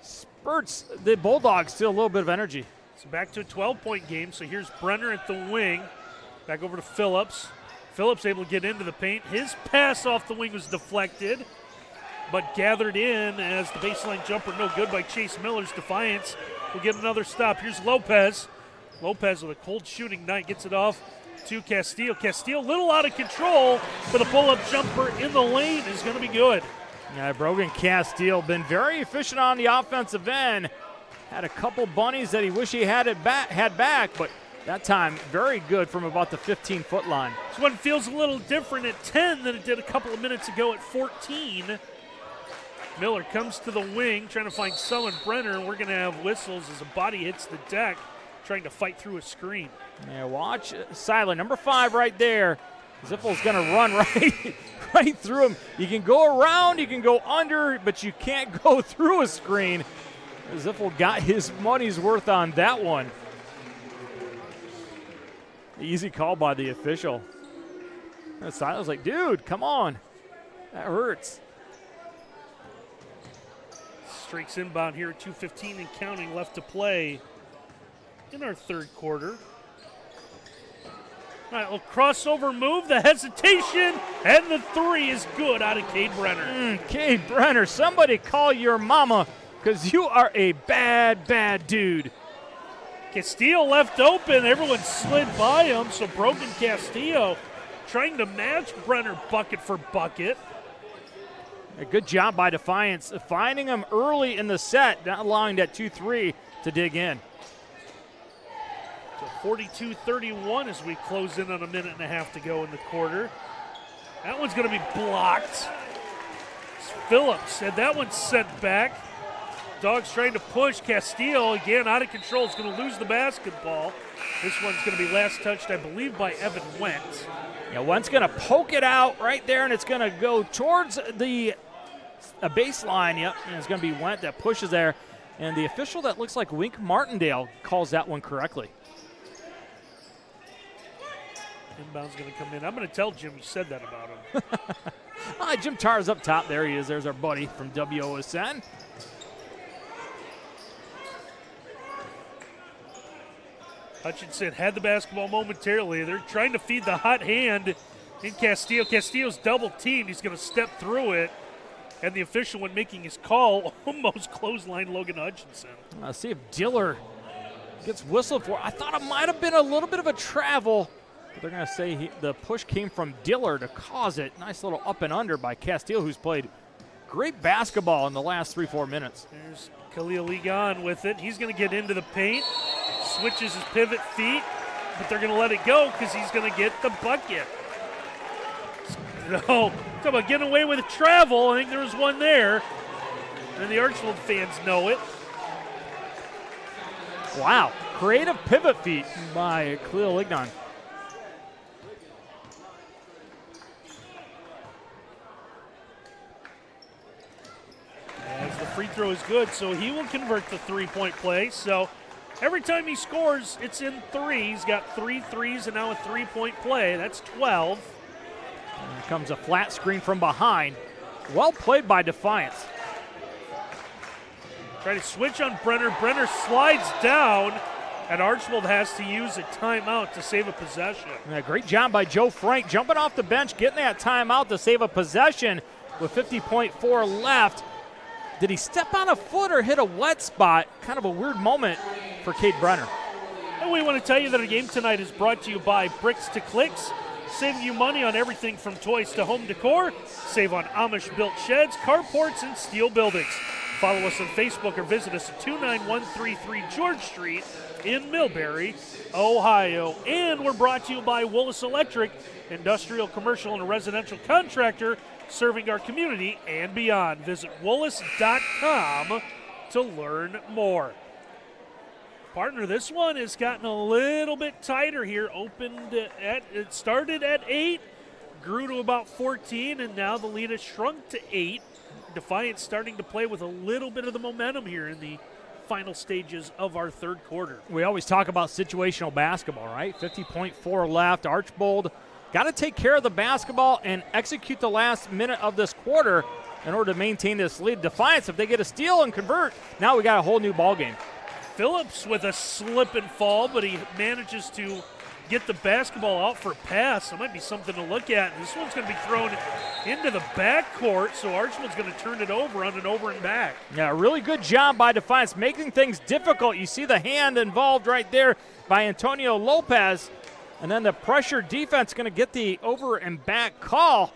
spurts the Bulldogs to a little bit of energy. So back to a 12-point game. So here's Brenner at the wing. Back over to Phillips. Phillips able to get into the paint. His pass off the wing was deflected, but gathered in as the baseline jumper no good by Chase Miller's Defiance. Will get another stop. Here's Lopez. Lopez with a cold shooting night gets it off to Castillo. Castillo a little out of control, but a pull-up jumper in the lane is going to be good. Yeah, Brogan Castillo been very efficient on the offensive end. Had a couple bunnies that he wished he had back, but that time very good from about the 15-foot line. This one feels a little different at 10 than it did a couple of minutes ago at 14. Miller comes to the wing trying to find Sullen Brenner, and we're going to have whistles as a body hits the deck trying to fight through a screen. Yeah, watch Seiler, number 5 right there. Ziffel's going to run right through him. You can go around, you can go under, but you can't go through a screen. Ziffel got his money's worth on that one. Easy call by the official. And Seiler's like, dude, come on. That hurts. Streaks inbound here at 2:15 and counting left to play in our third quarter. All right, little crossover move, the hesitation, and the 3 is good out of Cade Brenner. Cade Brenner, somebody call your mama because you are a bad, bad dude. Castillo left open. Everyone slid by him, so Brogan Castillo trying to match Brenner bucket for bucket. A good job by Defiance, finding him early in the set, not allowing that 2-3 to dig in. So 42-31 as we close in on a minute and a half to go in the quarter. That one's going to be blocked. Phillips had that one sent back. Dogs trying to push. Castillo, again, out of control, is going to lose the basketball. This one's going to be last touched, I believe, by Evan Wentz. Yeah, Wentz going to poke it out right there, and it's going to go towards the baseline. Yep, and it's going to be Wentz that pushes there. And the official that looks like Wink Martindale calls that one correctly. Inbound's going to come in. I'm going to tell Jim you said that about him. Jim Tarr's up top. There he is. There's our buddy from WOSN. Hutchinson had the basketball momentarily. They're trying to feed the hot hand in Castillo. Castillo's double teamed. He's going to step through it. And the official, when making his call, almost clotheslined Logan Hutchinson. Let's see if Diller gets whistled for. I thought it might have been a little bit of a travel. But they're going to say the push came from Diller to cause it. Nice little up and under by Castillo, who's played great basketball in the last 3-4 minutes. There's Khalil Egan with it. He's going to get into the paint. Switches his pivot feet, but they're going to let it go because he's going to get the bucket. No, talk about getting away with travel. I think there was one there. And the Archbold fans know it. Wow, creative pivot feet by Khalil Ignan. As the free throw is good, so he will convert the three-point play. So every time he scores, it's in 3. He's got 3 threes and now a three-point play. That's 12. And here comes a flat screen from behind. Well played by Defiance. Try to switch on Brenner. Brenner slides down, and Archbold has to use a timeout to save a possession. Yeah, great job by Joe Frank jumping off the bench, getting that timeout to save a possession with 50.4 left. Did he step on a foot or hit a wet spot? Kind of a weird moment for Cade Brenner. And we want to tell you that our game tonight is brought to you by Bricks to Clicks, saving you money on everything from toys to home decor. Save on Amish-built sheds, carports, and steel buildings. Follow us on Facebook or visit us at 29133 George Street in Millbury, Ohio. And we're brought to you by Willis Electric, industrial, commercial, and residential contractor serving our community and beyond. Visit Willis.com to learn more. Partner, this one has gotten a little bit tighter here. It started at 8, grew to about 14, and now the lead has shrunk to 8. Defiance starting to play with a little bit of the momentum here in the final stages of our third quarter. We always talk about situational basketball, right? 50.4 left. Archbold got to take care of the basketball and execute the last minute of this quarter in order to maintain this lead. Defiance, if they get a steal and convert, now we got a whole new ball game. Phillips with a slip and fall, but he manages to get the basketball out for a pass. That might be something to look at. This one's going to be thrown into the backcourt, so Archbold's going to turn it over on an over and back. Yeah, really good job by Defiance, making things difficult. You see the hand involved right there by Antonio Lopez, and then the pressure defense going to get the over and back call.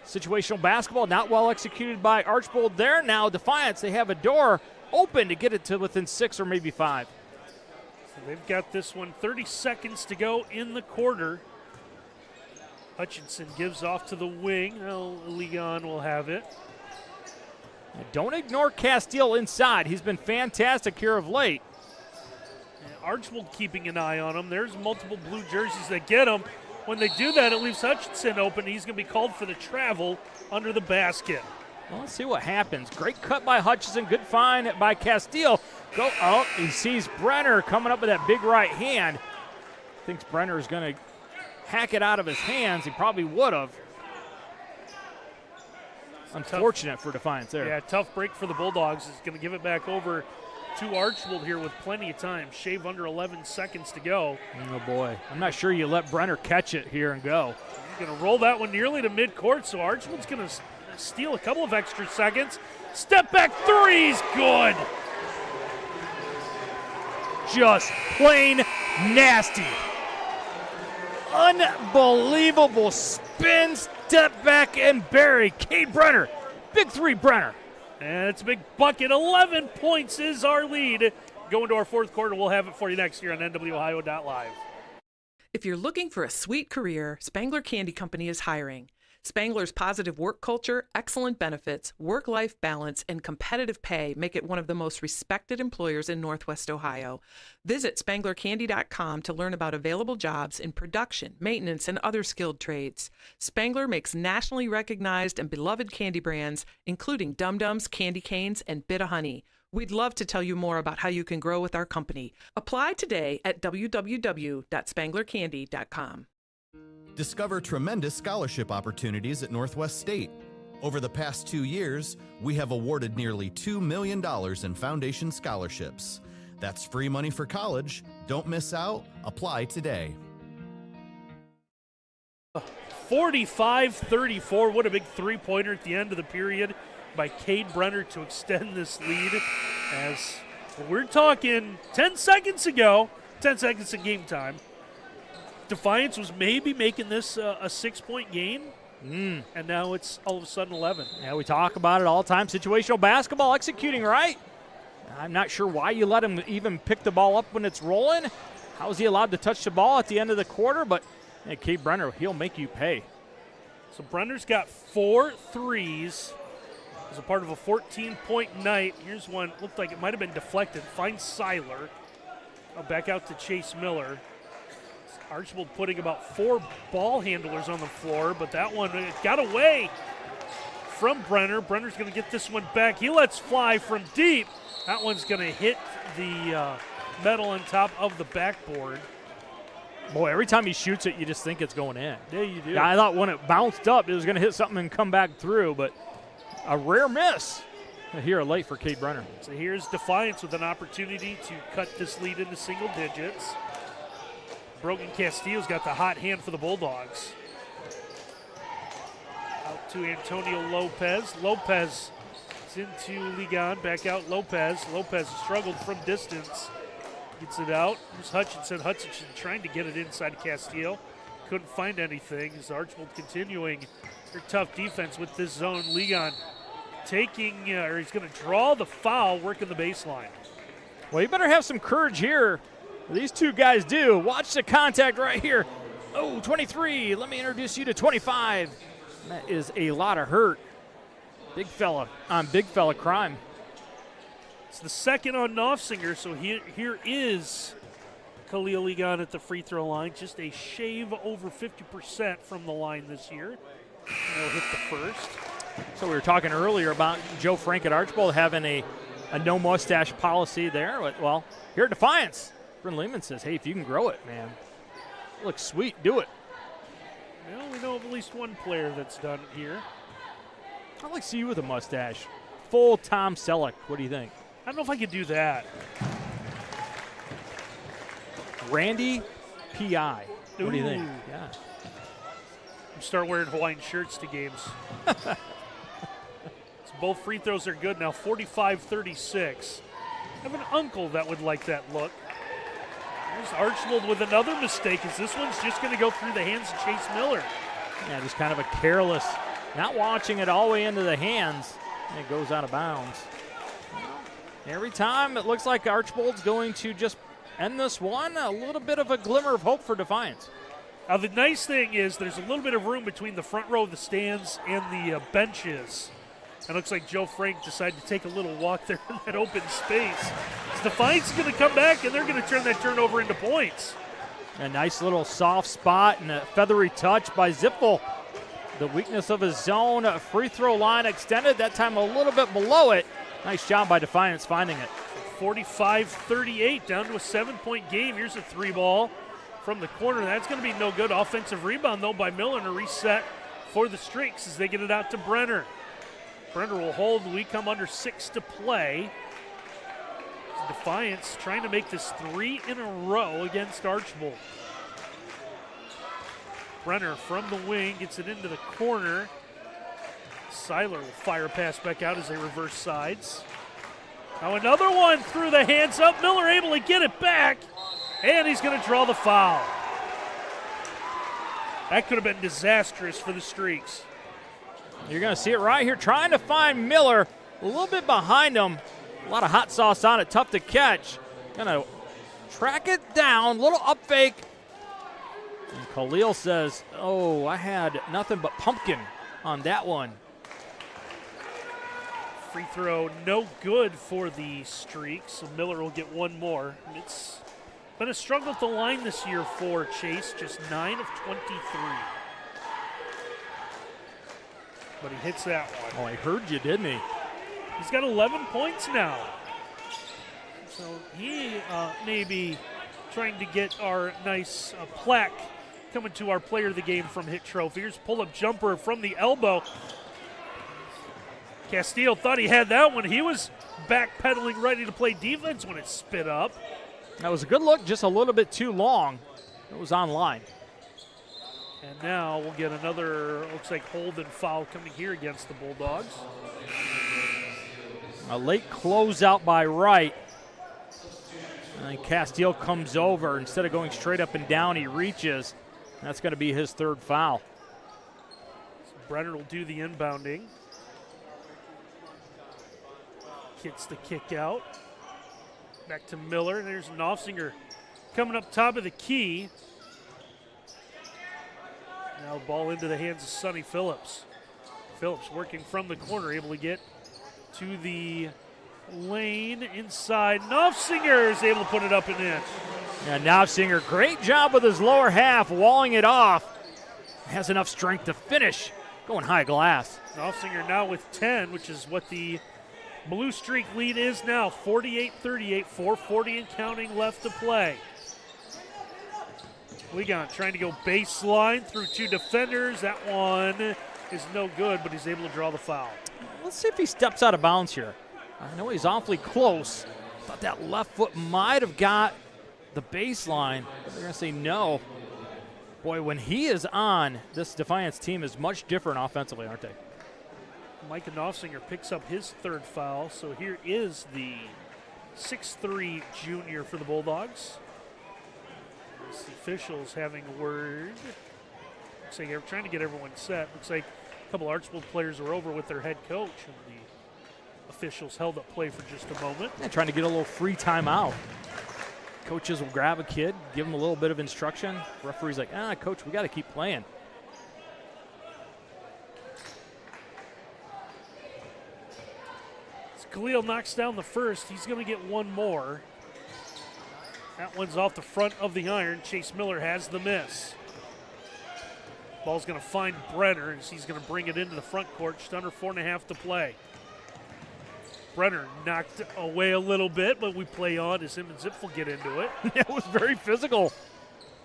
Situational basketball not well executed by Archbold there. Now Defiance, they have a door open to get it to within 6 or maybe 5. So they've got this one, 30 seconds to go in the quarter. Hutchinson gives off to the wing. Well, Leon will have it. Don't ignore Castile inside. He's been fantastic here of late. And Archbold keeping an eye on him. There's multiple blue jerseys that get him. When they do that, it leaves Hutchinson open. He's going to be called for the travel under the basket. Well, let's see what happens. Great cut by Hutchinson. Good find by Castile. Go out. He sees Brenner coming up with that big right hand. Thinks Brenner is going to hack it out of his hands. He probably would have. Unfortunate for Defiance there. Yeah, tough break for the Bulldogs. He's going to give it back over to Archbold here with plenty of time. Shave under 11 seconds to go. Oh, boy. I'm not sure you let Brenner catch it here and go. He's going to roll that one nearly to midcourt, so Archbold's going to steal a couple of extra seconds. Step back three's good. Just plain nasty. Unbelievable spin, step back, and bury. Cade Brenner. Big three, Brenner. And it's a big bucket. 11 points is our lead. Going to our fourth quarter, we'll have it for you next year on NWOhio.live. If you're looking for a sweet career, Spangler Candy Company is hiring. Spangler's positive work culture, excellent benefits, work-life balance, and competitive pay make it one of the most respected employers in Northwest Ohio. Visit SpanglerCandy.com to learn about available jobs in production, maintenance, and other skilled trades. Spangler makes nationally recognized and beloved candy brands, including Dum Dums, Candy Canes, and Bit-O-Honey. We'd love to tell you more about how you can grow with our company. Apply today at www.spanglercandy.com. Discover tremendous scholarship opportunities at Northwest State. Over the past 2 years, we have awarded nearly $2 million in foundation scholarships. That's free money for college. Don't miss out. Apply today. 45-34. What a big three-pointer at the end of the period by Cade Brenner to extend this lead. As we're talking 10 seconds ago, 10 seconds in game time, Defiance was maybe making this a 6-point game, and now it's all of a sudden 11. Yeah, we talk about it all the time. Situational basketball, executing right. I'm not sure why you let him even pick the ball up when it's rolling. How is he allowed to touch the ball at the end of the quarter? But hey, Cade Brenner, he'll make you pay. So Brenner's got 4 threes as a part of a 14-point night. Here's one, looked like it might have been deflected. Finds Seiler. Back out to Chase Miller. Archbold putting about 4 ball handlers on the floor, but that one got away from Brenner. Brenner's going to get this one back. He lets fly from deep. That one's going to hit the metal on top of the backboard. Boy, every time he shoots it, you just think it's going in. Yeah, you do. Yeah, I thought when it bounced up, it was going to hit something and come back through, but a rare miss here late for Cade Brenner. So here's Defiance with an opportunity to cut this lead into single digits. Brogan Castillo's got the hot hand for the Bulldogs. Out to Antonio Lopez. Lopez is into Ligon. Back out Lopez. Lopez struggled from distance. Gets it out. Here's Hutchinson. Hutchinson trying to get it inside Castillo. Couldn't find anything. As Archbold continuing their tough defense with this zone. Ligon taking, or he's going to draw the foul, working the baseline. Well, you better have some courage here. These two guys do. Watch the contact right here. Oh, 23. Let me introduce you to 25. That is a lot of hurt. Big fella on big fella crime. It's the second on Knopfsinger, so here is Khalil Egan at the free throw line, just a shave over 50% from the line this year. And he'll hit the first. So we were talking earlier about Joe Frank at Archbold having a no mustache policy there. Well, here at Defiance, Bryn Lehman says, hey, if you can grow it, man, looks sweet, do it. Well, we know of at least one player that's done it here. I'd like to see you with a mustache. Full Tom Selleck. What do you think? I don't know if I could do that. Randy P.I. What do you think? Ooh. Yeah. Start wearing Hawaiian shirts to games. So both free throws are good now, 45-36. I have an uncle that would like that look. There's Archbold with another mistake, as this one's just going to go through the hands of Chase Miller. Yeah, just kind of a careless, not watching it all the way into the hands, and it goes out of bounds. Every time it looks like Archbold's going to just end this one, a little bit of a glimmer of hope for Defiance. Now, the nice thing is there's a little bit of room between the front row of the stands and the benches. It looks like Joe Frank decided to take a little walk there in that open space. Defiance is going to come back, and they're going to turn that turnover into points. A nice little soft spot and a feathery touch by Zippel. The weakness of his zone, free throw line extended, that time a little bit below it. Nice job by Defiance finding it. 45-38, down to a 7-point game. Here's a three ball from the corner. That's going to be no good. Offensive rebound, though, by Miller, and a reset for the Streaks as they get it out to Brenner. Brenner will hold. We come under 6 to play. Defiance trying to make this 3 in a row against Archbold. Brenner from the wing gets it into the corner. Seiler will fire a pass back out as they reverse sides. Now another one through the hands up. Miller able to get it back, and he's going to draw the foul. That could have been disastrous for the Streaks. You're going to see it right here, trying to find Miller. A little bit behind him. A lot of hot sauce on it, tough to catch. Going to track it down, little up fake. And Khalil says, oh, I had nothing but pumpkin on that one. Free throw no good for the Streaks, so Miller will get one more. It's been a struggle at the line this year for Chase, just 9 of 23. But he hits that one. Oh, I heard you, didn't he? He's got 11 points now. So he may be trying to get our nice plaque coming to our player of the game from Hit Trophy. Here's pull-up jumper from the elbow. Castillo thought he had that one. He was backpedaling, ready to play defense when it spit up. That was a good look, just a little bit too long. It was on line. And now we'll get another, looks like, hold and foul coming here against the Bulldogs. A late closeout by Wright. And then Castillo comes over. Instead of going straight up and down, he reaches. That's going to be his third foul. So Brenner will do the inbounding. Gets the kick out. Back to Miller. There's Knopfsinger coming up top of the key. Now ball into the hands of Sonny Phillips. Phillips working from the corner, able to get to the lane inside. Knopfsinger is able to put it up and in. Yeah, Knopfsinger, great job with his lower half, walling it off. Has enough strength to finish, going high glass. Knopfsinger now with 10, which is what the Blue Streak lead is now. 48-38, 4:40 and counting left to play. Wigan trying to go baseline through two defenders. That one is no good, but he's able to draw the foul. Let's see if he steps out of bounds here. I know he's awfully close. Thought that left foot might have got the baseline. They're going to say no. Boy, when he is on, this Defiance team is much different offensively, aren't they? Micah Knopfsinger picks up his third foul. So here is the 6'3" junior for the Bulldogs. The officials having a word. Looks like they're trying to get everyone set. Looks like a couple Archbold players are over with their head coach, and the officials held up play for just a moment. Yeah, trying to get a little free timeout. Coaches will grab a kid, give him a little bit of instruction. Referee's like, coach, we got to keep playing. As Khalil knocks down the first. He's going to get one more. That one's off the front of the iron. Chase Miller has the miss. Ball's going to find Brenner, and he's going to bring it into the front court. Just under 4.5 to play. Brenner knocked away a little bit, but we play on as him and Zipfel get into it. It was very physical.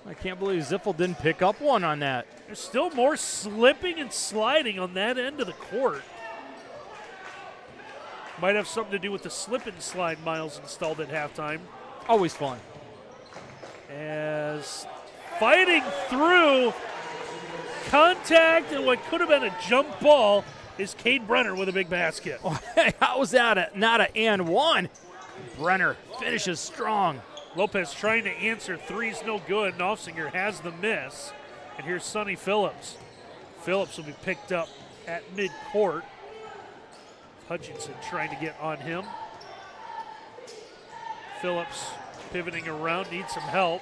I can't believe Zipfel didn't pick up one on that. There's still more slipping and sliding on that end of the court. Might have something to do with the slip and slide Miles installed at halftime. Always fun. As fighting through contact and what could have been a jump ball is Cade Brenner with a big basket. Hey, how was that not an and one? Brenner finishes strong. Lopez trying to answer threes, no good. Knopfsinger has the miss. And here's Sonny Phillips. Phillips will be picked up at midcourt. Hutchinson trying to get on him. Phillips pivoting around, needs some help.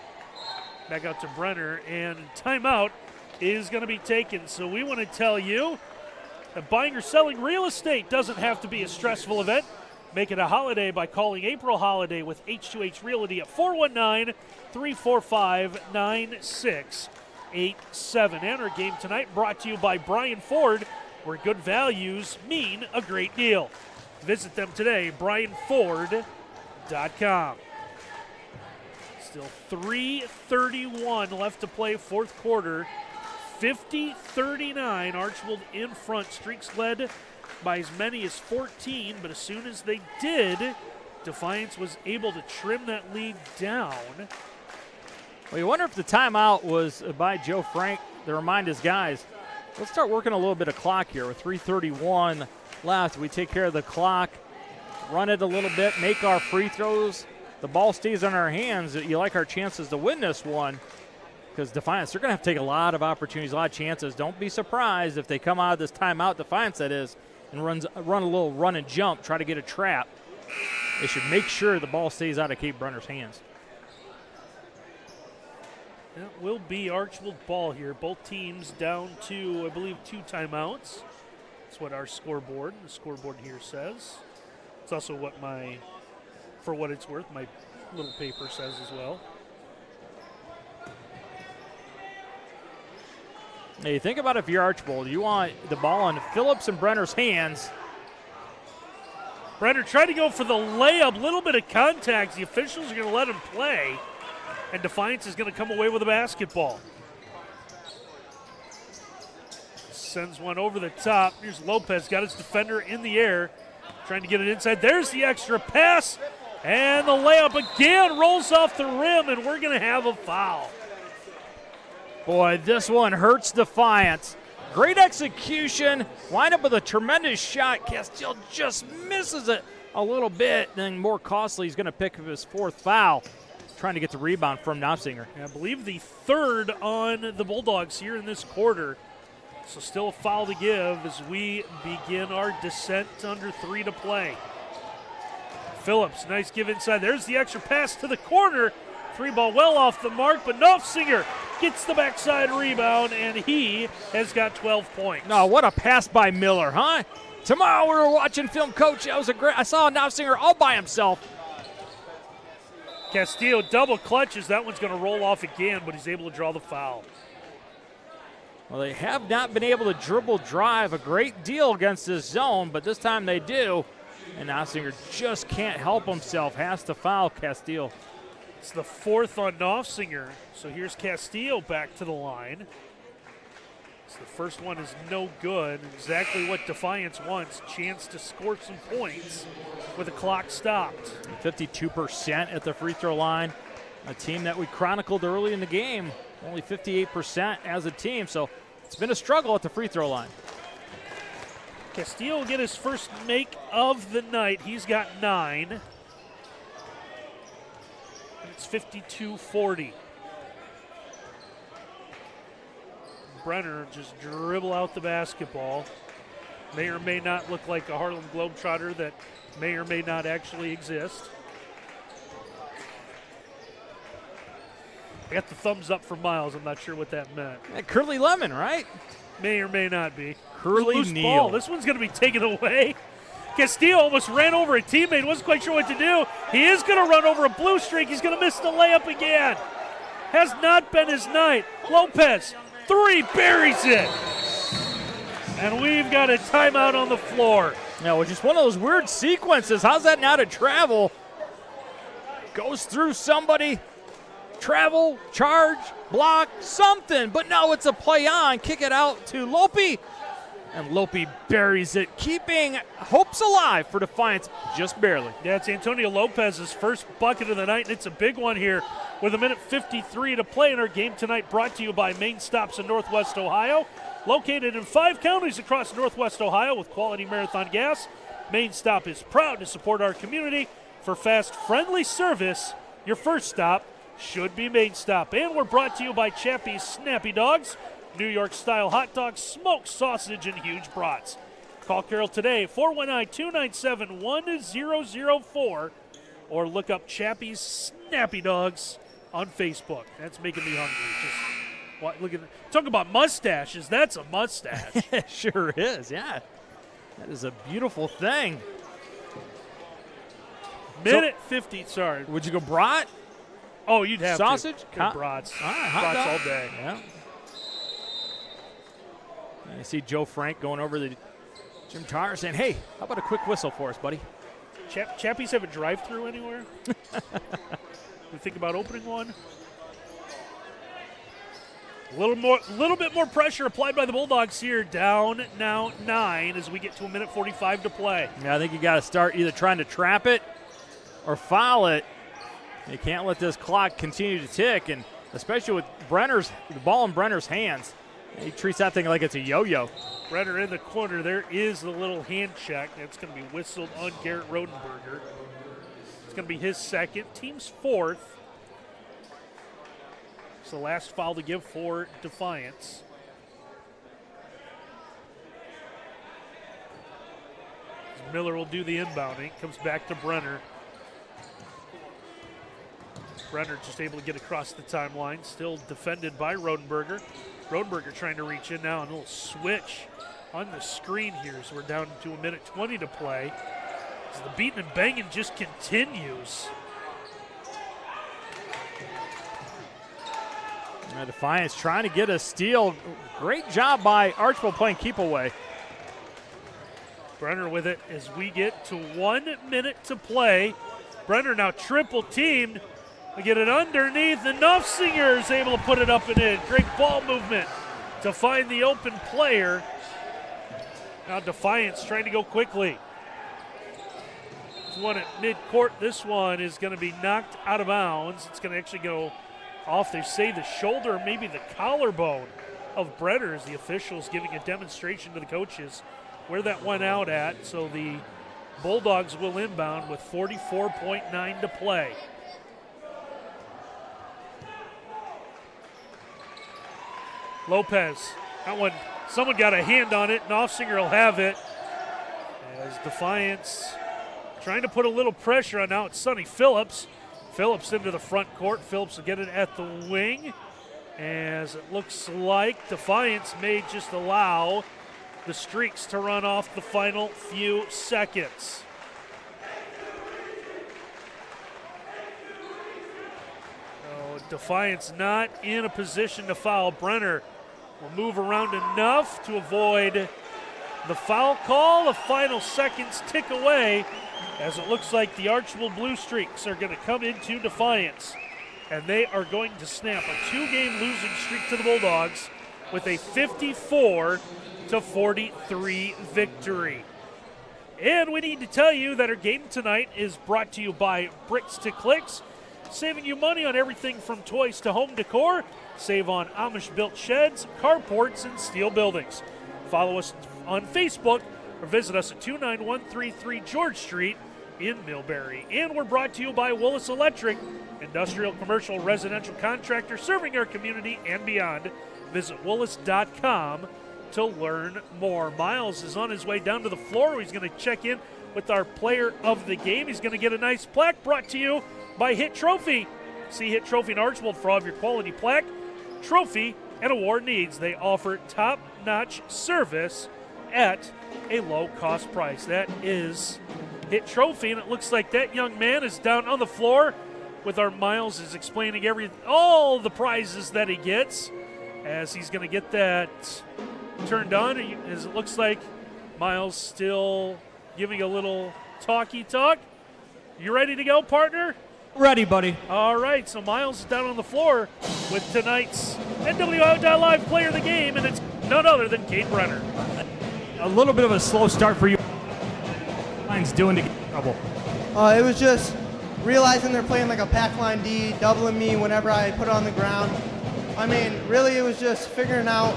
Back out to Brenner, and timeout is going to be taken. So we want to tell you that buying or selling real estate doesn't have to be a stressful event. Make it a holiday by calling April Holiday with H2H Realty at 419-345-9687. And our game tonight brought to you by Brian Ford, where good values mean a great deal. Visit them today, brianford.com. Still 3:31 left to play, fourth quarter. 50-39, Archbold in front. Streaks led by as many as 14, but as soon as they did, Defiance was able to trim that lead down. Well, you wonder if the timeout was by Joe Frank to remind his guys, let's start working a little bit of clock here. With 3:31 left, we take care of the clock, run it a little bit, make our free throws. The ball stays in our hands. You like our chances to win this one, because Defiance, they're going to have to take a lot of opportunities, a lot of chances. Don't be surprised if they come out of this timeout, Defiance that is, and run a little run and jump, try to get a trap. They should make sure the ball stays out of Cade Brenner's hands. That will be Archbold ball here. Both teams down to, I believe, 2 timeouts. That's what the scoreboard here says. It's also what for what it's worth, my little paper says as well. Now you think about if you're Archbold, you want the ball in Phillips and Brenner's hands. Brenner tried to go for the layup, little bit of contact. The officials are going to let him play, and Defiance is going to come away with a basketball. Sends one over the top. Here's Lopez, got his defender in the air, trying to get it inside. There's the extra pass, and the layup again rolls off the rim, and we're going to have a foul. Boy, this one hurts Defiance. Great execution. Wind up with a tremendous shot. Castile just misses it a little bit. Then more costly, he's going to pick up his 4th foul. Trying to get the rebound from Knopfsinger. I believe the 3rd on the Bulldogs here in this quarter. So still a foul to give as we begin our descent to under 3 to play. Phillips, nice give inside. There's the extra pass to the corner. 3-ball well off the mark, but Knopfsinger gets the backside rebound, and he has got 12 points. No, what a pass by Miller, huh? Tomorrow we were watching film, Coach. That was I saw Knopfsinger all by himself. Castillo double clutches. That one's going to roll off again, but he's able to draw the foul. Well, they have not been able to dribble drive a great deal against this zone, but this time they do. And Knopfsinger just can't help himself. Has to foul Castillo. It's the 4th on Knopfsinger. So here's Castillo back to the line. So the first one is no good. Exactly what Defiance wants. Chance to score some points with the clock stopped. 52% at the free throw line. A team that we chronicled early in the game. Only 58% as a team. So it's been a struggle at the free throw line. Castillo will get his first make of the night. He's got 9. And it's 52-40. Brenner just dribble out the basketball. May or may not look like a Harlem Globetrotter that may or may not actually exist. I got the thumbs up from Miles. I'm not sure what that meant. Curly Lemon, right? May or may not be. Curly loose Neal. ball. This one's going to be taken away. Castillo almost ran over a teammate, wasn't quite sure what to do. He is going to run over a blue streak. He's going to miss the layup again. Has not been his night. Lopez, 3, buries it. And we've got a timeout on the floor. Now, it's just one of those weird sequences. How's that not a travel? Goes through somebody, travel, charge, block, something. But no, it's a play on. Kick it out to Lope. And Lope buries it, keeping hopes alive for Defiance just barely. Yeah, it's Antonio Lopez's first bucket of the night, and it's a big one here with 1:53 to play in our game tonight, brought to you by Main Stops in Northwest Ohio. Located in 5 counties across Northwest Ohio with quality Marathon gas, Main Stop is proud to support our community. For fast, friendly service, your first stop should be Main Stop. And we're brought to you by Chappie's Snappy Dogs, New York-style hot dogs, smoked sausage, and huge brats. Call Carol today, 419-297-1004, or look up Chappie's Snappy Dogs on Facebook. That's making me hungry. Just look at talk about mustaches. That's a mustache. It sure is, yeah. That is a beautiful thing. Minute 50, sorry. Would you go brat? Oh, you'd have sausage? to. Brats. Hot Brats dog. all day. Yeah. I see Joe Frank going over the Jim Tar saying, hey, how about a quick whistle for us, buddy? Chappies have a drive-through anywhere? You think about opening one? A little bit more pressure applied by the Bulldogs here. Down now 9 as we get to 1:45 to play. Yeah, I think you got to start either trying to trap it or foul it. You can't let this clock continue to tick, and especially with the ball in Brenner's hands. He treats that thing like it's a yo-yo. Brenner in the corner. There is the little hand check. That's going to be whistled on Garrett Rodenberger. It's going to be his second. Team's 4th. It's the last foul to give for Defiance. Miller will do the inbounding. Comes back to Brenner. Brenner just able to get across the timeline. Still defended by Rodenberger. Rodenberger trying to reach in now, and a little switch on the screen here. So we're down to 1:20 to play. As the beating and banging just continues. Defiance trying to get a steal. Great job by Archbold playing keep away. Brenner with it as we get to 1 minute to play. Brenner now triple teamed. We get it underneath, and Knopfsinger is able to put it up and in. Great ball movement to find the open player. Now Defiance trying to go quickly. This one at midcourt. This one is going to be knocked out of bounds. It's going to actually go off, they say, the shoulder, maybe the collarbone of Brenner, as the officials giving a demonstration to the coaches where that went out at. So the Bulldogs will inbound with 44.9 to play. Lopez, that one, someone got a hand on it. Knopfsinger will have it. As Defiance trying to put a little pressure on, now it's Sonny Phillips. Phillips into the front court. Phillips will get it at the wing. As it looks like Defiance may just allow the streaks to run off the final few seconds. So Defiance not in a position to foul. Brenner will move around enough to avoid the foul call. The final seconds tick away as it looks like the Archbold Blue Streaks are going to come into Defiance. And they are going to snap a 2-game losing streak to the Bulldogs with a 54-43 victory. And we need to tell you that our game tonight is brought to you by Bricks to Clicks, saving you money on everything from toys to home decor. Save on Amish-built sheds, carports, and steel buildings. Follow us on Facebook or visit us at 29133 George Street in Millbury. And we're brought to you by Willis Electric, industrial, commercial, residential contractor serving our community and beyond. Visit Willis.com to learn more. Miles is on his way down to the floor. He's going to check in with our player of the game. He's going to get a nice plaque brought to you by Hit Trophy. See Hit Trophy in Archbold for all of your quality plaque, trophy, and award needs. They offer top-notch service at a low-cost price. That is Hit Trophy, and it looks like that young man is down on the floor with our Miles is explaining all the prizes that he gets as he's going to get that turned on. As it looks like Miles still giving a little talky talk. You ready to go, partner? Ready, buddy. All right, so Miles is down on the floor with tonight's NWOhio.live player of the game, and it's none other than Kate Brenner. A little bit of a slow start for you. Line's doing to get in trouble. It was just realizing they're playing like a pack line D, doubling me whenever I put it on the ground. I mean, really, it was just figuring out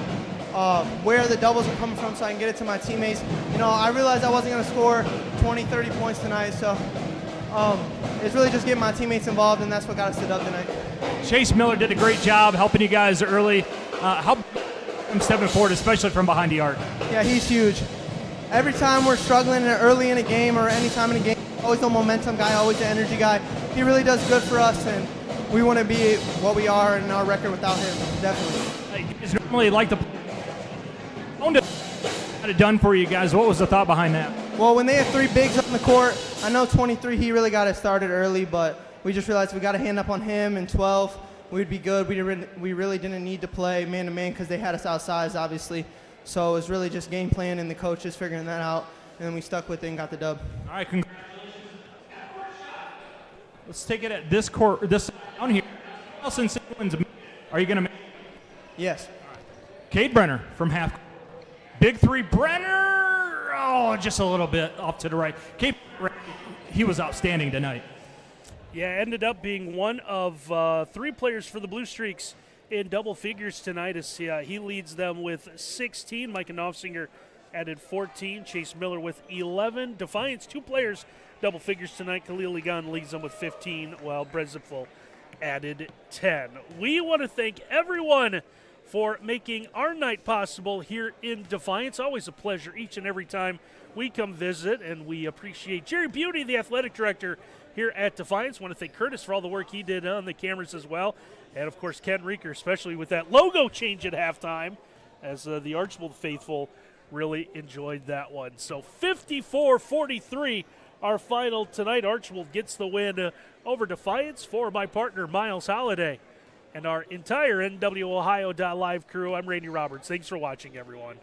where the doubles are coming from so I can get it to my teammates. You know, I realized I wasn't going to score 20, 30 points tonight, so it's really just getting my teammates involved, and that's what got us the dub tonight. Chase Miller did a great job helping you guys early. How him stepping forward, especially from behind the arc? Yeah, he's huge. Every time we're struggling early in a game or any time in a game, always the momentum guy, always the energy guy. He really does good for us, and we want to be what we are in our record without him, definitely. You guys normally like to had it done for you guys. What was the thought behind that? Well, when they have three bigs on the court, I know 23, he really got it started early, but we just realized we got to hand up on him, and 12, we'd be good. We really didn't need to play man-to-man because they had us outsized, obviously. So it was really just game plan and the coaches figuring that out, and then we stuck with it and got the dub. All right, let's take it at this court, this down here. Nelson Simmons, are you going to make it? Yes. Cade Brenner from half. Big three, Brenner. Oh, just a little bit off to the right. Cade, he was outstanding tonight. Yeah, ended up being one of 3 players for the Blue Streaks in double figures tonight as he leads them with 16. Micah Knopfsinger added 14. Chase Miller with 11. Defiance, 2 players double figures tonight. Khalil Egan leads them with 15, while Brett Zipfel added 10. We want to thank everyone for making our night possible here in Defiance. Always a pleasure each and every time we come visit, and we appreciate Jerry Beauty, the athletic director here at Defiance. Want to thank Curtis for all the work he did on the cameras as well. And, of course, Ken Reeker, especially with that logo change at halftime, as the Archbold faithful really enjoyed that one. So 54-43, our final tonight. Archbold gets the win over Defiance. For my partner, Miles Holliday, and our entire NWOhio.live crew, I'm Randy Roberts. Thanks for watching, everyone.